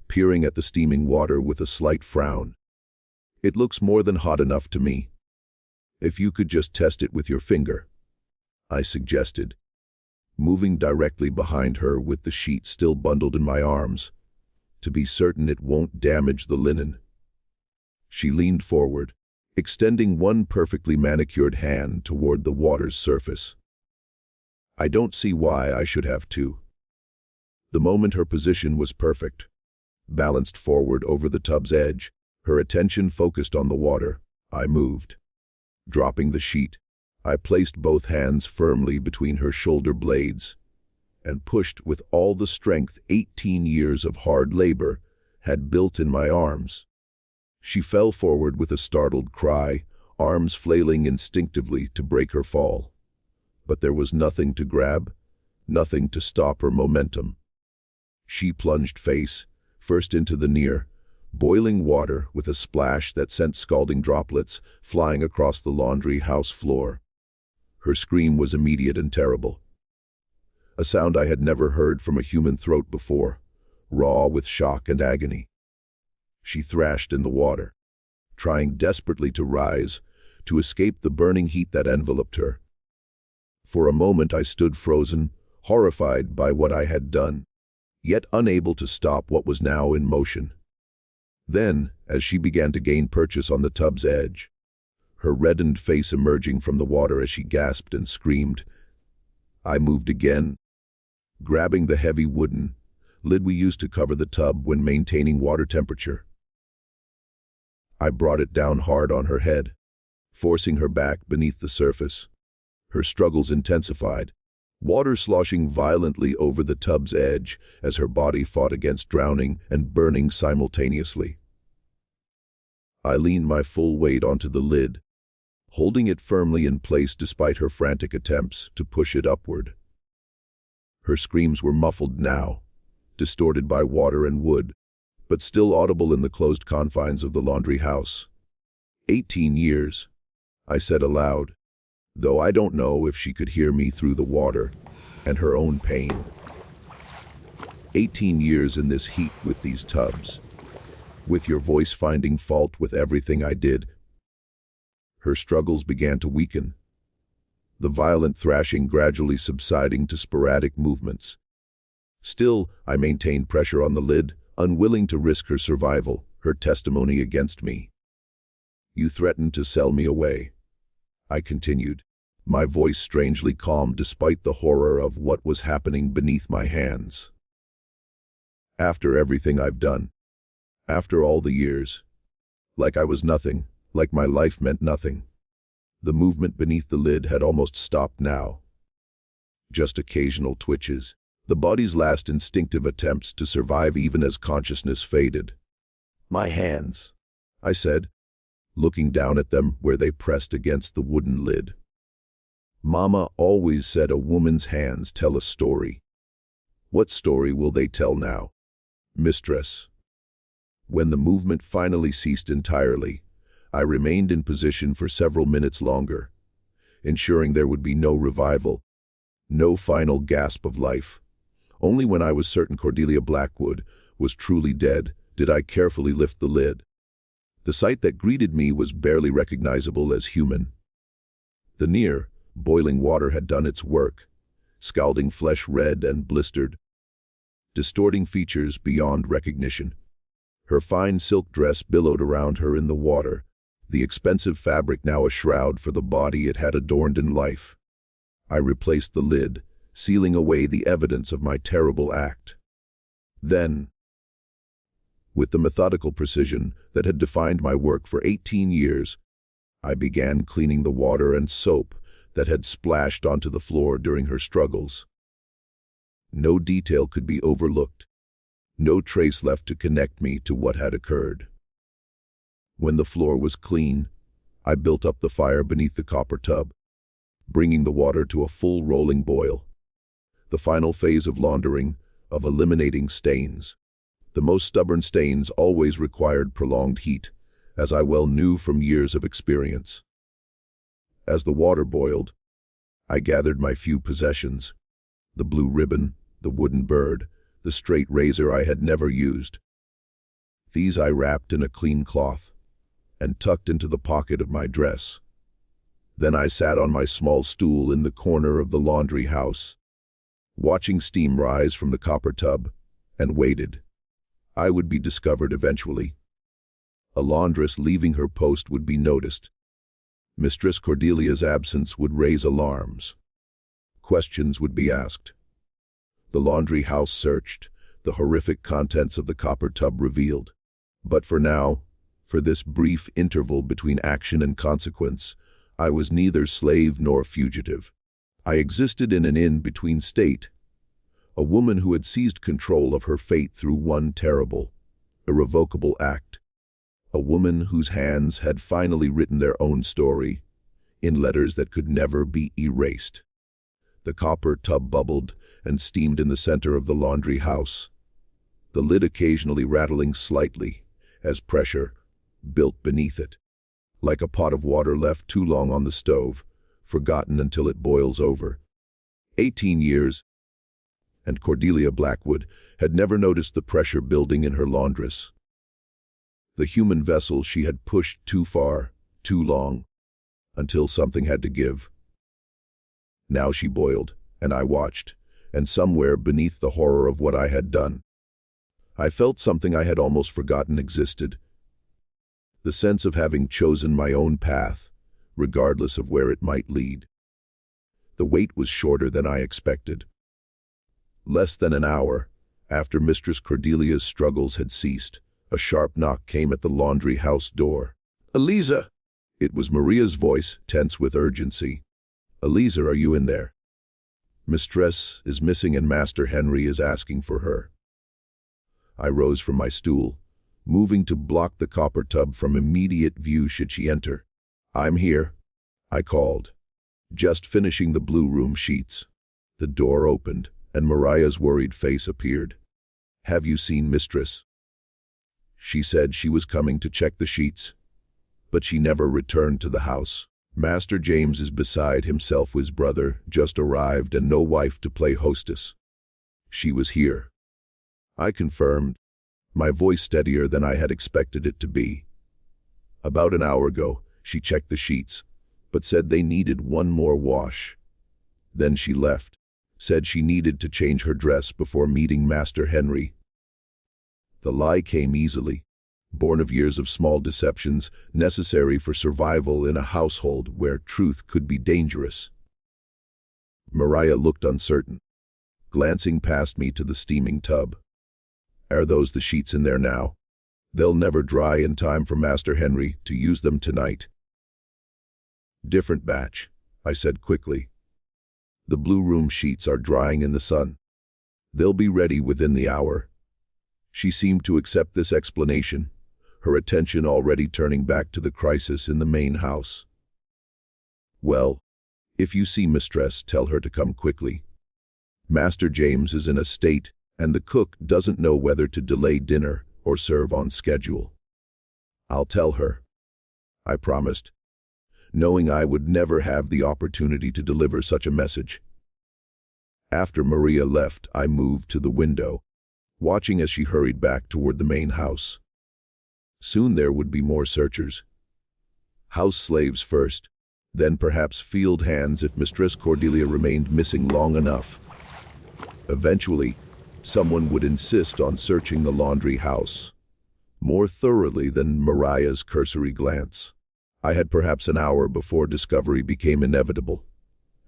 peering at the steaming water with a slight frown. "It looks more than hot enough to me. If you could just test it with your finger," I suggested, moving directly behind her with the sheet still bundled in my arms, to be certain it won't damage the linen. She leaned forward, extending one perfectly manicured hand toward the water's surface. I don't see why I should have to. The moment her position was perfect, balanced forward over the tub's edge, her attention focused on the water, I moved. Dropping the sheet, I placed both hands firmly between her shoulder blades and pushed with all the strength 18 years of hard labor had built in my arms. She fell forward with a startled cry, arms flailing instinctively to break her fall. But there was nothing to grab, nothing to stop her momentum. She plunged face first into the near, boiling water with a splash that sent scalding droplets flying across the laundry house floor. Her scream was immediate and terrible. A sound I had never heard from a human throat before, raw with shock and agony. She thrashed in the water, trying desperately to rise, to escape the burning heat that enveloped her. For a moment I stood frozen, horrified by what I had done, yet unable to stop what was now in motion. Then, as she began to gain purchase on the tub's edge, her reddened face emerging from the water as she gasped and screamed, I moved again, grabbing the heavy wooden lid we used to cover the tub when maintaining water temperature. I brought it down hard on her head, forcing her back beneath the surface. Her struggles intensified, water sloshing violently over the tub's edge as her body fought against drowning and burning simultaneously. I leaned my full weight onto the lid, holding it firmly in place despite her frantic attempts to push it upward. Her screams were muffled now, distorted by water and wood, but still audible in the closed confines of the laundry house. 18 years, I said aloud, though I don't know if she could hear me through the water. and her own pain. 18 years in this heat with these tubs, with your voice finding fault with everything I did. Her struggles began to weaken, the violent thrashing gradually subsiding to sporadic movements. Still, I maintained pressure on the lid, unwilling to risk her survival, her testimony against me. You threatened to sell me away, I continued, my voice strangely calm despite the horror of what was happening beneath my hands. After everything I've done, after all the years, like I was nothing, like my life meant nothing. The movement beneath the lid had almost stopped now. Just occasional twitches, the body's last instinctive attempts to survive even as consciousness faded. My hands, I said, looking down at them where they pressed against the wooden lid. Mama always said a woman's hands tell a story. What story will they tell now? Mistress. When the movement finally ceased entirely, I remained in position for several minutes longer, ensuring there would be no revival, no final gasp of life. Only when I was certain Cordelia Blackwood was truly dead did I carefully lift the lid. The sight that greeted me was barely recognizable as human. The near, boiling water had done its work, scalding flesh red and blistered, distorting features beyond recognition. Her fine silk dress billowed around her in the water, the expensive fabric now a shroud for the body it had adorned in life. I replaced the lid, sealing away the evidence of my terrible act. Then, with the methodical precision that had defined my work for 18 years, I began cleaning the water and soap that had splashed onto the floor during her struggles. No detail could be overlooked, no trace left to connect me to what had occurred. When the floor was clean, I built up the fire beneath the copper tub, bringing the water to a full rolling boil. The final phase of laundering, of eliminating stains. The most stubborn stains always required prolonged heat, as I well knew from years of experience. As the water boiled, I gathered my few possessions, the blue ribbon, the wooden bird, the straight razor I had never used. These I wrapped in a clean cloth and tucked into the pocket of my dress. Then I sat on my small stool in the corner of the laundry house, watching steam rise from the copper tub, and waited. I would be discovered eventually. A laundress leaving her post would be noticed. Mistress Cordelia's absence would raise alarms. Questions would be asked. The laundry house searched, the horrific contents of the copper tub revealed. But for now, for this brief interval between action and consequence, I was neither slave nor fugitive. I existed in an in-between state, a woman who had seized control of her fate through one terrible, irrevocable act, a woman whose hands had finally written their own story, in letters that could never be erased. The copper tub bubbled and steamed in the center of the laundry house, the lid occasionally rattling slightly as pressure built beneath it, like a pot of water left too long on the stove, forgotten until it boils over. 18 years, and Cordelia Blackwood had never noticed the pressure building in her laundress. The human vessel she had pushed too far, too long, until something had to give. Now she boiled, and I watched, and somewhere beneath the horror of what I had done, I felt something I had almost forgotten existed. The sense of having chosen my own path, regardless of where it might lead. The wait was shorter than I expected. Less than an hour after Mistress Cordelia's struggles had ceased, a sharp knock came at the laundry house door. "Eliza!" It was Maria's voice, tense with urgency. "Eliza, are you in there? Mistress is missing and Master Henry is asking for her." I rose from my stool, moving to block the copper tub from immediate view should she enter. "I'm here," I called, just finishing the blue room sheets. The door opened, and Maria's worried face appeared. "Have you seen Mistress?" She said she was coming to check the sheets, but she never returned to the house. Master James is beside himself. His brother just arrived and no wife to play hostess. She was here. I confirmed, my voice steadier than I had expected it to be. About an hour ago, she checked the sheets, but said they needed one more wash. Then she left, said she needed to change her dress before meeting Master Henry. The lie came easily, born of years of small deceptions necessary for survival in a household where truth could be dangerous. Mariah looked uncertain, glancing past me to the steaming tub. Are those the sheets in there now? They'll never dry in time for Master Henry to use them tonight. Different batch, I said quickly. The blue room sheets are drying in the sun. They'll be ready within the hour. She seemed to accept this explanation, her attention already turning back to the crisis in the main house. Well, if you see Mistress, tell her to come quickly. Master James is in a state, and the cook doesn't know whether to delay dinner or serve on schedule. I'll tell her, I promised, knowing I would never have the opportunity to deliver such a message. After Maria left, I moved to the window, watching as she hurried back toward the main house. Soon there would be more searchers. House slaves first, then perhaps field hands if Mistress Cordelia remained missing long enough. Eventually, someone would insist on searching the laundry house, more thoroughly than Mariah's cursory glance. I had perhaps an hour before discovery became inevitable,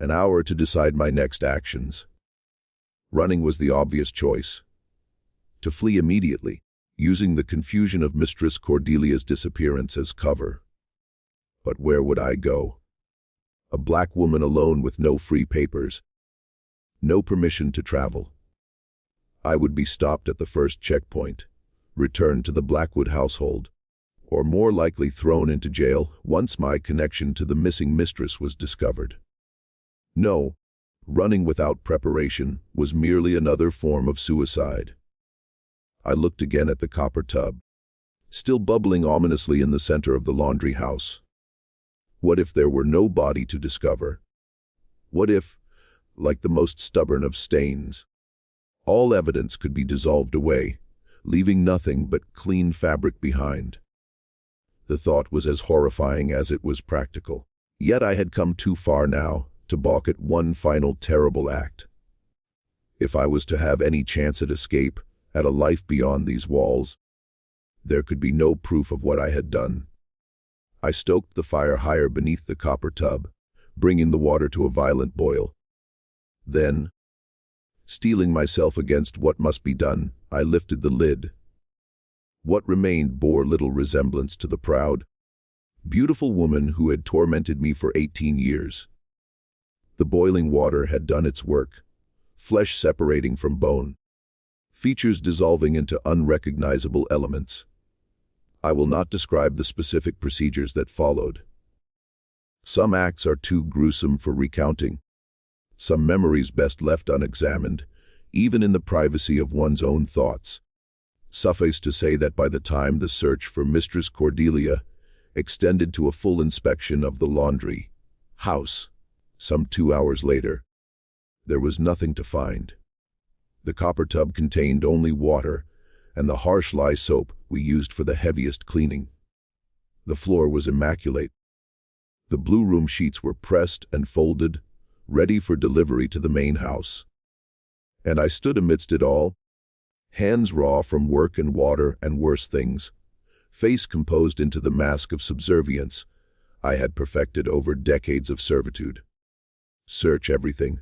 an hour to decide my next actions. Running was the obvious choice. To flee immediately, using the confusion of Mistress Cordelia's disappearance as cover. But where would I go? A black woman alone with no free papers, no permission to travel. I would be stopped at the first checkpoint, returned to the Blackwood household, or more likely thrown into jail once my connection to the missing mistress was discovered. No, running without preparation was merely another form of suicide. I looked again at the copper tub, still bubbling ominously in the center of the laundry house. What if there were no body to discover? What if, like the most stubborn of stains, all evidence could be dissolved away, leaving nothing but clean fabric behind? The thought was as horrifying as it was practical. Yet I had come too far now to balk at one final terrible act. If I was to have any chance at escape, at a life beyond these walls, there could be no proof of what I had done. I stoked the fire higher beneath the copper tub, bringing the water to a violent boil. Then, steeling myself against what must be done, I lifted the lid. What remained bore little resemblance to the proud, beautiful woman who had tormented me for 18 years. The boiling water had done its work, flesh separating from bone, features dissolving into unrecognizable elements. I will not describe the specific procedures that followed. Some acts are too gruesome for recounting, some memories best left unexamined, even in the privacy of one's own thoughts. Suffice to say that by the time the search for Mistress Cordelia extended to a full inspection of the laundry house, some 2 hours later, there was nothing to find. The copper tub contained only water and the harsh lye soap we used for the heaviest cleaning. The floor was immaculate. The blue room sheets were pressed and folded, ready for delivery to the main house. And I stood amidst it all, hands raw from work and water and worse things, face composed into the mask of subservience I had perfected over decades of servitude. Search everything.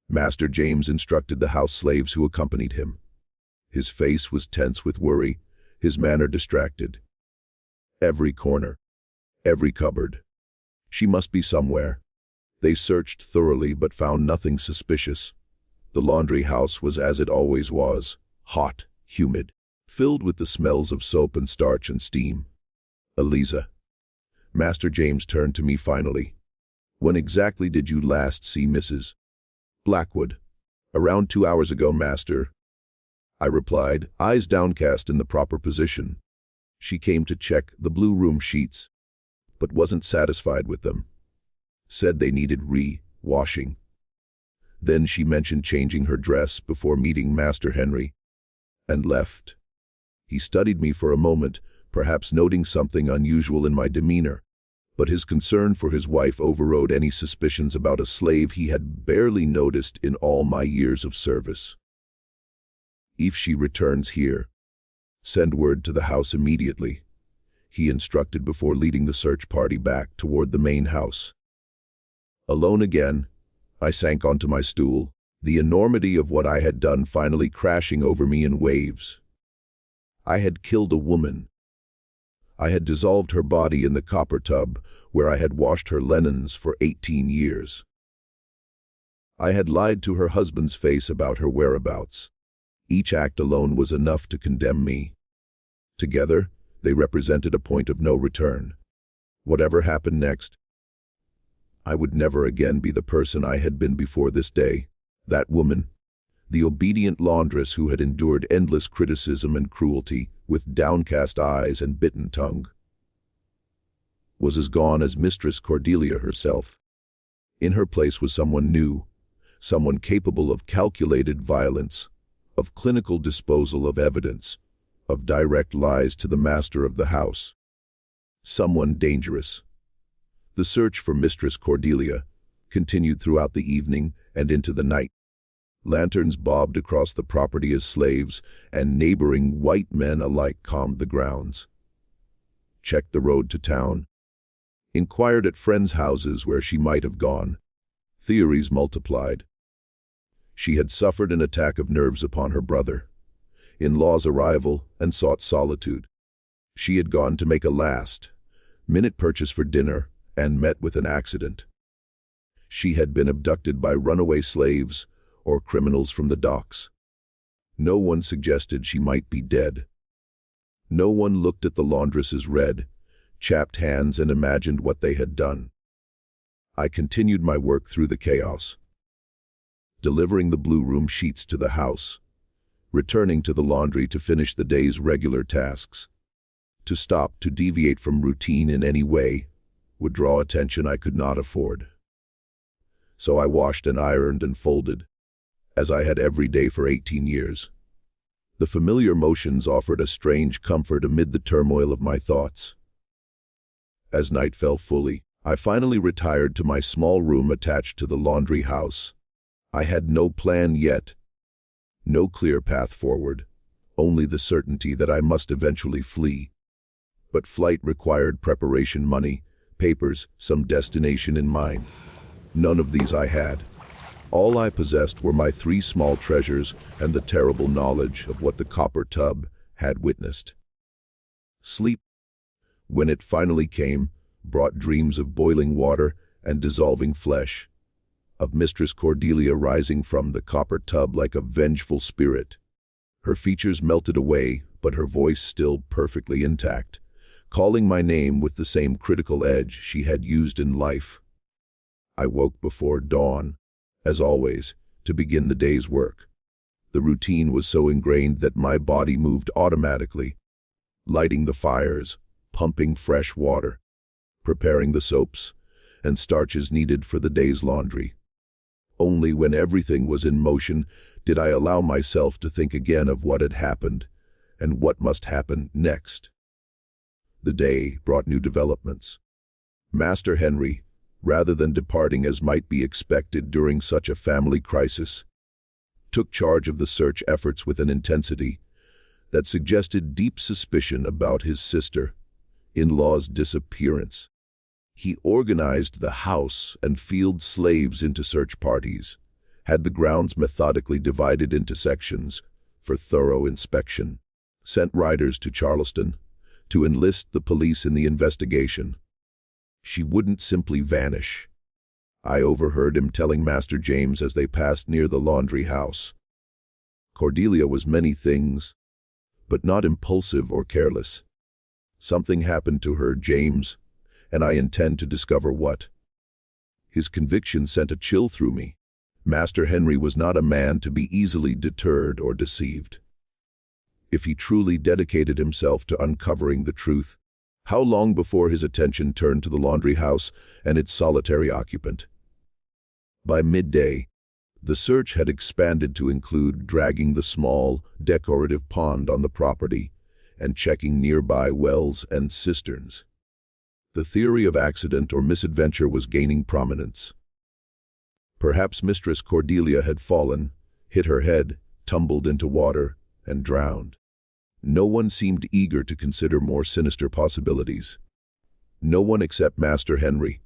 Master James instructed the house slaves who accompanied him. His face was tense with worry, his manner distracted. Every corner, every cupboard. She must be somewhere. They searched thoroughly but found nothing suspicious. The laundry house was as it always was, hot, humid, filled with the smells of soap and starch and steam. Eliza. Master James turned to me finally. When exactly did you last see Mrs. Blackwood? Around 2 hours ago, Master, I replied, eyes downcast in the proper position. She came to check the blue room sheets, but wasn't satisfied with them. said they needed re-washing. Then she mentioned changing her dress before meeting Master Henry, and left. He studied me for a moment, perhaps noting something unusual in my demeanor, but his concern for his wife overrode any suspicions about a slave he had barely noticed in all my years of service. "If she returns here, send word to the house immediately," he instructed before leading the search party back toward the main house. Alone again, I sank onto my stool, the enormity of what I had done finally crashing over me in waves. I had killed a woman. I had dissolved her body in the copper tub where I had washed her linens for 18 years. I had lied to her husband's face about her whereabouts. Each act alone was enough to condemn me. Together, they represented a point of no return. Whatever happened next, I would never again be the person I had been before this day. That woman, the obedient laundress who had endured endless criticism and cruelty with downcast eyes and bitten tongue, was as gone as Mistress Cordelia herself. In her place was someone new, someone capable of calculated violence, of clinical disposal of evidence, of direct lies to the master of the house. Someone dangerous. The search for Mistress Cordelia continued throughout the evening and into the night. Lanterns bobbed across the property as slaves, and neighboring white men alike combed the grounds. Checked the road to town. Inquired at friends' houses where she might have gone. Theories multiplied. She had suffered an attack of nerves upon her brother. In-law's arrival, and sought solitude. She had gone to make a last-minute purchase for dinner, and met with an accident. She had been abducted by runaway slaves, or criminals from the docks. No one suggested she might be dead. No one looked at the laundress's red, chapped hands and imagined what they had done. I continued my work through the chaos, delivering the blue room sheets to the house, returning to the laundry to finish the day's regular tasks. To stop, to deviate from routine in any way, would draw attention I could not afford. So I washed and ironed and folded, as I had every day for 18 years. The familiar motions offered a strange comfort amid the turmoil of my thoughts. As night fell fully, I finally retired to my small room attached to the laundry house. I had no plan yet, no clear path forward, only the certainty that I must eventually flee. But flight required preparation money, papers, some destination in mind. None of these I had. All I possessed were my 3 small treasures and the terrible knowledge of what the copper tub had witnessed. Sleep, when it finally came, brought dreams of boiling water and dissolving flesh, of Mistress Cordelia rising from the copper tub like a vengeful spirit. Her features melted away, but her voice still perfectly intact, calling my name with the same critical edge she had used in life. I woke before dawn, as always, to begin the day's work. The routine was so ingrained that my body moved automatically, lighting the fires, pumping fresh water, preparing the soaps and starches needed for the day's laundry. Only when everything was in motion did I allow myself to think again of what had happened and what must happen next. The day brought new developments. Master Henry, rather than departing as might be expected during such a family crisis, took charge of the search efforts with an intensity that suggested deep suspicion about his sister-in-law's disappearance. He organized the house and field slaves into search parties, had the grounds methodically divided into sections for thorough inspection, sent riders to Charleston to enlist the police in the investigation. She wouldn't simply vanish. I overheard him telling Master James as they passed near the laundry house. Cordelia was many things, but not impulsive or careless. Something happened to her, James, and I intend to discover what. His conviction sent a chill through me. Master Henry was not a man to be easily deterred or deceived. If he truly dedicated himself to uncovering the truth, How long before his attention turned to the laundry house and its solitary occupant? By midday, the search had expanded to include dragging the small, decorative pond on the property and checking nearby wells and cisterns. The theory of accident or misadventure was gaining prominence. Perhaps Mistress Cordelia had fallen, hit her head, tumbled into water, and drowned. No one seemed eager to consider more sinister possibilities. No one except Master Henry.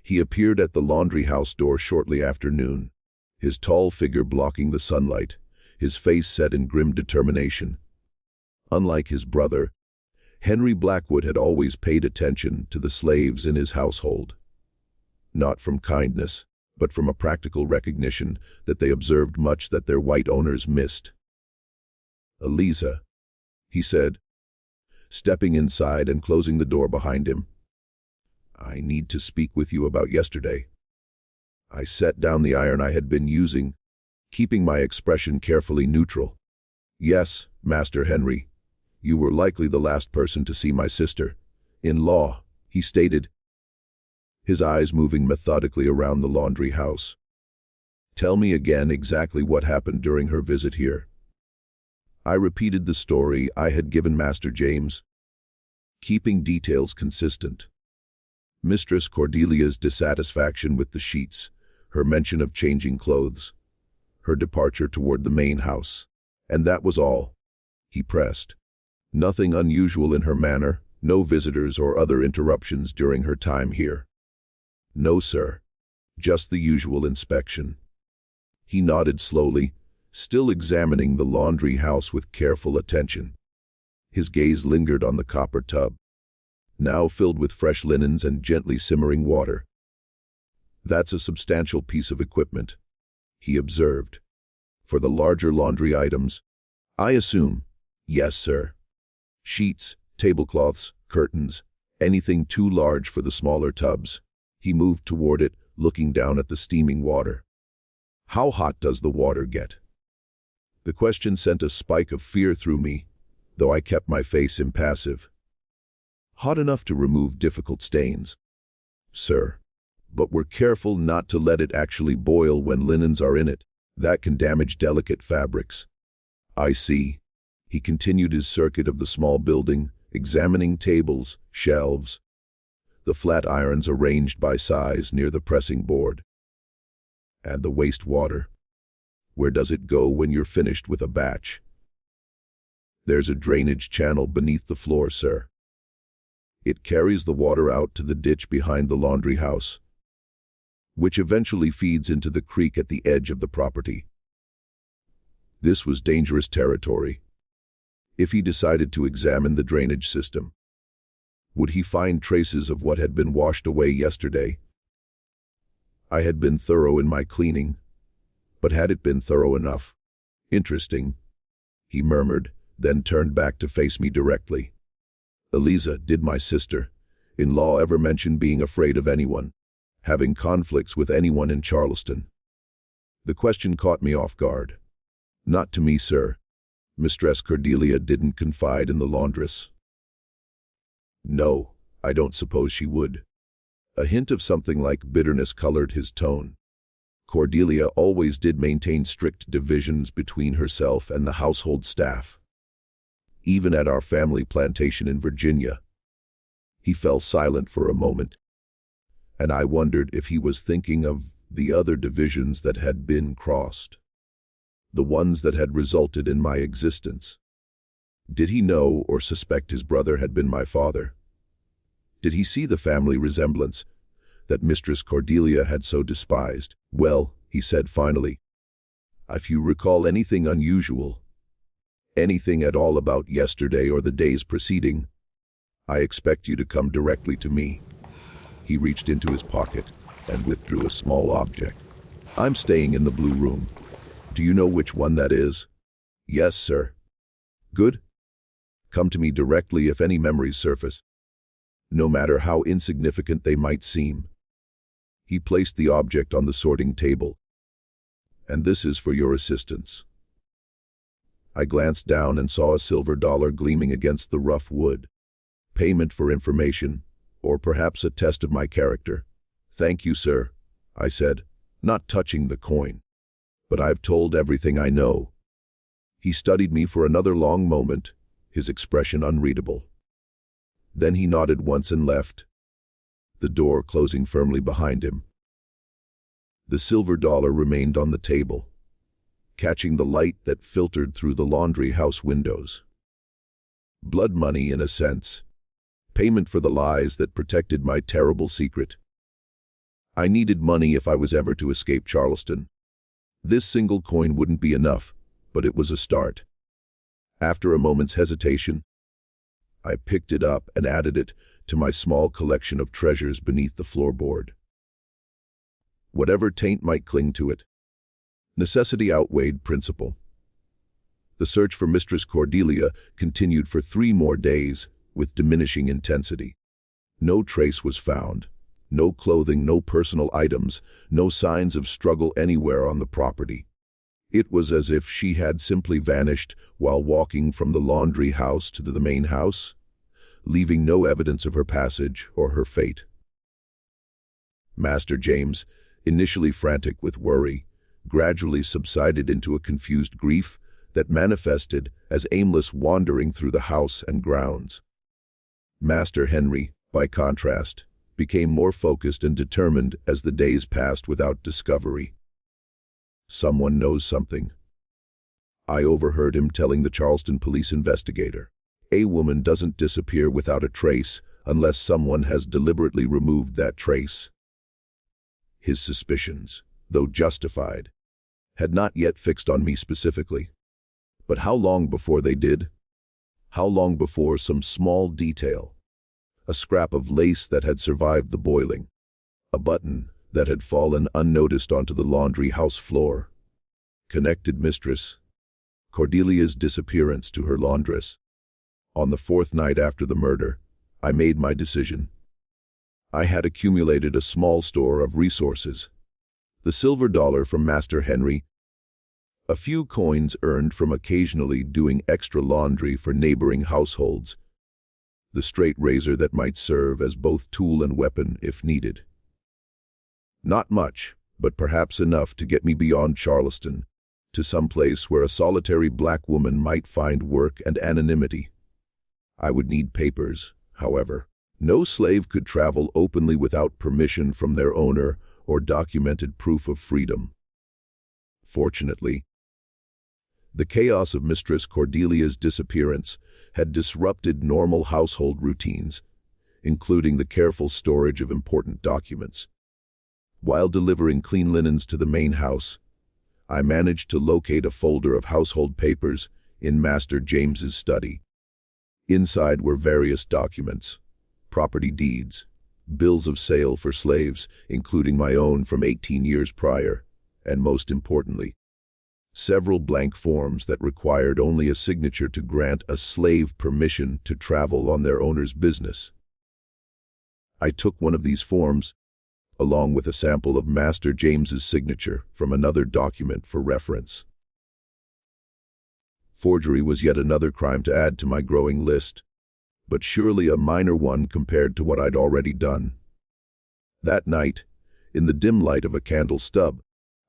He appeared at the laundry house door shortly after noon, his tall figure blocking the sunlight, his face set in grim determination. Unlike his brother, Henry Blackwood had always paid attention to the slaves in his household. Not from kindness, but from a practical recognition that they observed much that their white owners missed. "Eliza," he said, stepping inside and closing the door behind him. "I need to speak with you about yesterday." I set down the iron I had been using, keeping my expression carefully neutral. "Yes, Master Henry, you were likely the last person to see my sister-in-law," he stated, his eyes moving methodically around the laundry house. "Tell me again exactly what happened during her visit here." I repeated the story I had given Master James, keeping details consistent. Mistress Cordelia's dissatisfaction with the sheets, her mention of changing clothes, her departure toward the main house. And that was all, he pressed. Nothing unusual in her manner, no visitors or other interruptions during her time here. "No, sir. Just the usual inspection." He nodded slowly, still examining the laundry house with careful attention. His gaze lingered on the copper tub, now filled with fresh linens and gently simmering water. "That's a substantial piece of equipment," he observed. "For the larger laundry items, I assume." "Yes, sir. Sheets, tablecloths, curtains, anything too large for the smaller tubs." He moved toward it, looking down at the steaming water. "How hot does the water get?" The question sent a spike of fear through me, though I kept my face impassive. "Hot enough to remove difficult stains, sir. But we're careful not to let it actually boil when linens are in it. That can damage delicate fabrics." "I see." He continued his circuit of the small building, examining tables, shelves, the flat irons arranged by size near the pressing board. "And the wastewater? Where does it go when you're finished with a batch?" "There's a drainage channel beneath the floor, sir. It carries the water out to the ditch behind the laundry house, which eventually feeds into the creek at the edge of the property." This was dangerous territory. If he decided to examine the drainage system, would he find traces of what had been washed away yesterday? I had been thorough in my cleaning, but had it been thorough enough? "Interesting," he murmured, then turned back to face me directly. "Eliza, did my sister-in-law ever mention being afraid of anyone, having conflicts with anyone in Charleston?" The question caught me off guard. "Not to me, sir. Mistress Cordelia didn't confide in the laundress." "No, I don't suppose she would." A hint of something like bitterness colored his tone. "Cordelia always did maintain strict divisions between herself and the household staff. Even at our family plantation in Virginia." He fell silent for a moment, and I wondered if he was thinking of the other divisions that had been crossed, the ones that had resulted in my existence. Did he know or suspect his brother had been my father? Did he see the family resemblance that Mistress Cordelia had so despised? "Well," he said finally, "if you recall anything unusual, anything at all about yesterday or the days preceding, I expect you to come directly to me." He reached into his pocket and withdrew a small object. "I'm staying in the blue room. Do you know which one that is?" "Yes, sir." "Good. Come to me directly if any memories surface, no matter how insignificant they might seem." He placed the object on the sorting table. "And this is for your assistance." I glanced down and saw a silver dollar gleaming against the rough wood. payment for information, or perhaps a test of my character. "Thank you, sir," I said, not touching the coin. "But I've told everything I know." He studied me for another long moment, his expression unreadable. Then he nodded once and left, the door closing firmly behind him. The silver dollar remained on the table, catching the light that filtered through the laundry house windows. Blood money, in a sense. Payment for the lies that protected my terrible secret. I needed money if I was ever to escape Charleston. This single coin wouldn't be enough, but it was a start. After a moment's hesitation, I picked it up and added it to my small collection of treasures beneath the floorboard. Whatever taint might cling to it, necessity outweighed principle. The search for Mistress Cordelia continued for 3 more days, with diminishing intensity. No trace was found. No clothing, no personal items, no signs of struggle anywhere on the property. It was as if she had simply vanished while walking from the laundry house to the main house, leaving no evidence of her passage or her fate. Master James, initially frantic with worry, gradually subsided into a confused grief that manifested as aimless wandering through the house and grounds. Master Henry, by contrast, became more focused and determined as the days passed without discovery. "Someone knows something," I overheard him telling the Charleston police investigator. "A woman doesn't disappear without a trace unless someone has deliberately removed that trace." His suspicions, though justified, had not yet fixed on me specifically. But how long before they did? How long before some small detail, a scrap of lace that had survived the boiling, a button that had fallen unnoticed onto the laundry house floor, connected Mistress Cordelia's disappearance to her laundress? On the 4th night after the murder, I made my decision. I had accumulated a small store of resources: the silver dollar from Master Henry, a few coins earned from occasionally doing extra laundry for neighboring households, the straight razor that might serve as both tool and weapon if needed. Not much, but perhaps enough to get me beyond Charleston, to some place where a solitary black woman might find work and anonymity. I would need papers, however. No slave could travel openly without permission from their owner or documented proof of freedom. Fortunately, the chaos of Mistress Cordelia's disappearance had disrupted normal household routines, including the careful storage of important documents. While delivering clean linens to the main house, I managed to locate a folder of household papers in Master James's study. Inside were various documents: property deeds, bills of sale for slaves, including my own from 18 years prior, and most importantly, several blank forms that required only a signature to grant a slave permission to travel on their owner's business. I took one of these forms, along with a sample of Master James's signature from another document for reference. Forgery was yet another crime to add to my growing list, but surely a minor one compared to what I'd already done. That night, in the dim light of a candle stub,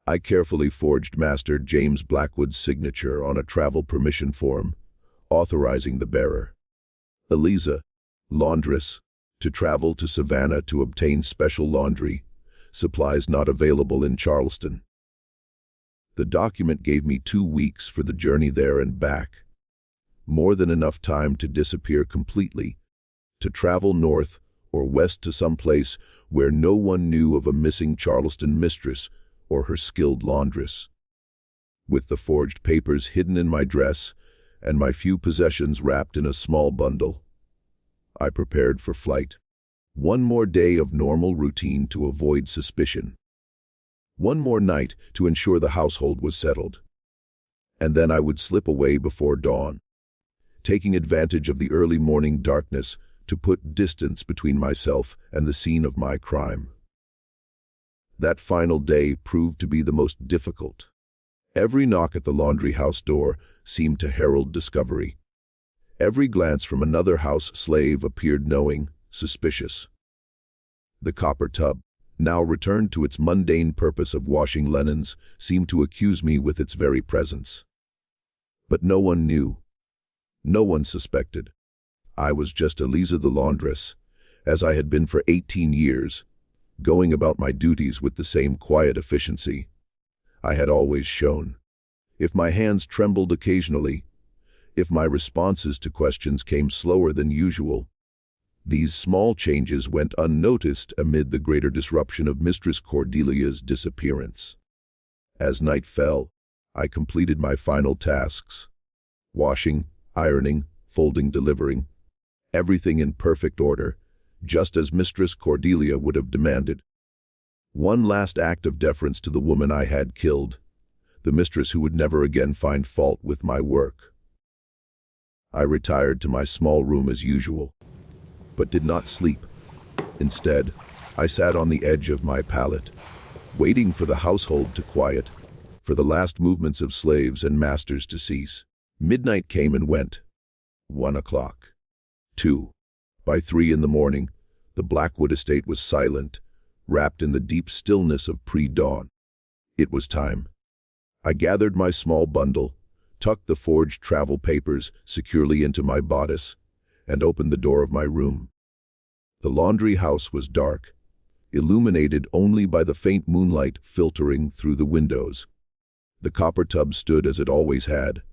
I carefully forged Master James Blackwood's signature on a travel permission form, authorizing the bearer, Eliza, laundress, to travel to Savannah to obtain special laundry, supplies not available in Charleston. The document gave me 2 weeks for the journey there and back, more than enough time to disappear completely, to travel north or west to some place where no one knew of a missing Charleston mistress or her skilled laundress. With the forged papers hidden in my dress and my few possessions wrapped in a small bundle, I prepared for flight. One more day of normal routine to avoid suspicion. One more night to ensure the household was settled. And then I would slip away before dawn, taking advantage of the early morning darkness to put distance between myself and the scene of my crime. That final day proved to be the most difficult. Every knock at the laundry house door seemed to herald discovery. Every glance from another house slave appeared knowing, suspicious. The copper tub, now returned to its mundane purpose of washing linens, seemed to accuse me with its very presence. But no one knew. No one suspected. I was just Eliza the laundress, as I had been for 18 years, going about my duties with the same quiet efficiency I had always shown. If my hands trembled occasionally, if my responses to questions came slower than usual, these small changes went unnoticed amid the greater disruption of Mistress Cordelia's disappearance. As night fell, I completed my final tasks. Washing, ironing, folding, delivering. Everything in perfect order, just as Mistress Cordelia would have demanded. One last act of deference to the woman I had killed, the mistress who would never again find fault with my work. I retired to my small room as usual, but did not sleep. Instead, I sat on the edge of my pallet, waiting for the household to quiet, for the last movements of slaves and masters to cease. Midnight came and went. 1 o'clock. 2. By 3 in the morning, the Blackwood estate was silent, wrapped in the deep stillness of pre-dawn. It was time. I gathered my small bundle, tucked the forged travel papers securely into my bodice, and opened the door of my room. The laundry house was dark, illuminated only by the faint moonlight filtering through the windows. The copper tub stood as it always had,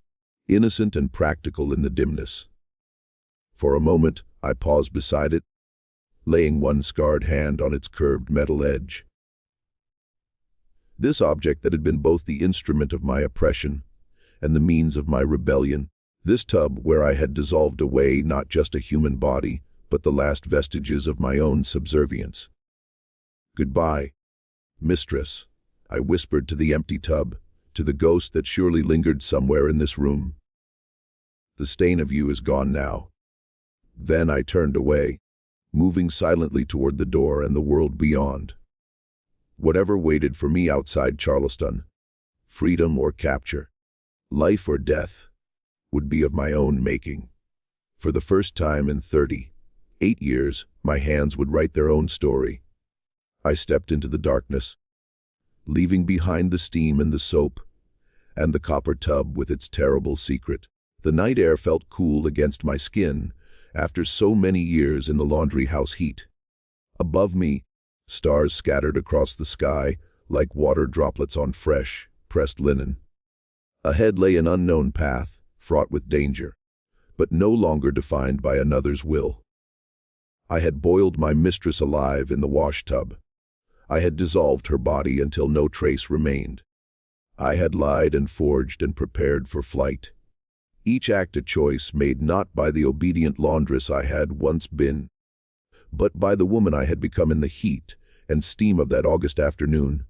innocent and practical in the dimness. For a moment, I paused beside it, laying one scarred hand on its curved metal edge. This object that had been both the instrument of my oppression and the means of my rebellion, this tub where I had dissolved away not just a human body, but the last vestiges of my own subservience. "Goodbye, Mistress," I whispered to the empty tub, to the ghost that surely lingered somewhere in this room. "The stain of you is gone now." Then I turned away, moving silently toward the door and the world beyond. Whatever waited for me outside Charleston, freedom or capture, life or death, would be of my own making. For the first time in 38 years, my hands would write their own story. I stepped into the darkness, leaving behind the steam and the soap, and the copper tub with its terrible secret. The night air felt cool against my skin after so many years in the laundry house heat. Above me, stars scattered across the sky like water droplets on fresh, pressed linen. Ahead lay an unknown path, fraught with danger, but no longer defined by another's will. I had boiled my mistress alive in the wash tub. I had dissolved her body until no trace remained. I had lied and forged and prepared for flight. Each act a choice made not by the obedient laundress I had once been, but by the woman I had become in the heat and steam of that August afternoon.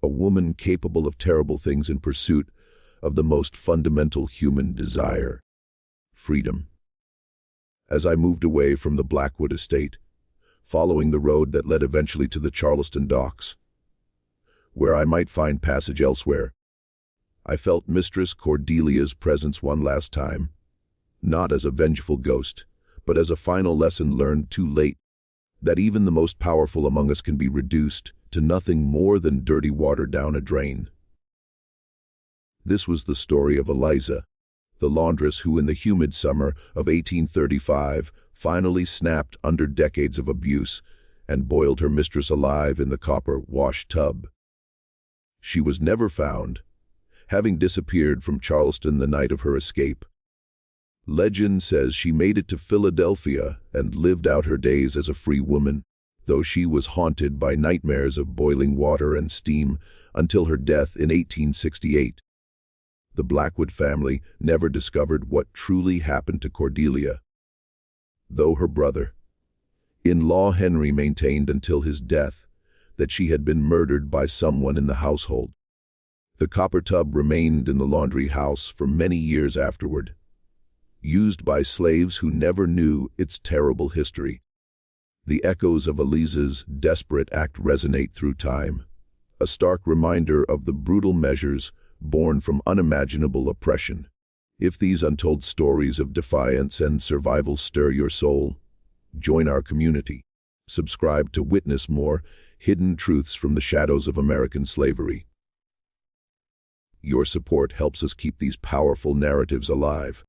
A woman capable of terrible things in pursuit of the most fundamental human desire, freedom. As I moved away from the Blackwood estate, following the road that led eventually to the Charleston docks, where I might find passage elsewhere, I felt Mistress Cordelia's presence one last time, not as a vengeful ghost, but as a final lesson learned too late, that even the most powerful among us can be reduced to nothing more than dirty water down a drain. This was the story of Eliza, the laundress who in the humid summer of 1835 finally snapped under decades of abuse and boiled her mistress alive in the copper wash tub. She was never found, having disappeared from Charleston the night of her escape. Legend says she made it to Philadelphia and lived out her days as a free woman, though she was haunted by nightmares of boiling water and steam until her death in 1868. The Blackwood family never discovered what truly happened to Cordelia, though her brother-in-law Henry maintained until his death that she had been murdered by someone in the household. The copper tub remained in the laundry house for many years afterward, used by slaves who never knew its terrible history. The echoes of Eliza's desperate act resonate through time, a stark reminder of the brutal measures born from unimaginable oppression. If these untold stories of defiance and survival stir your soul, join our community. Subscribe to witness more hidden truths from the shadows of American slavery. Your support helps us keep these powerful narratives alive.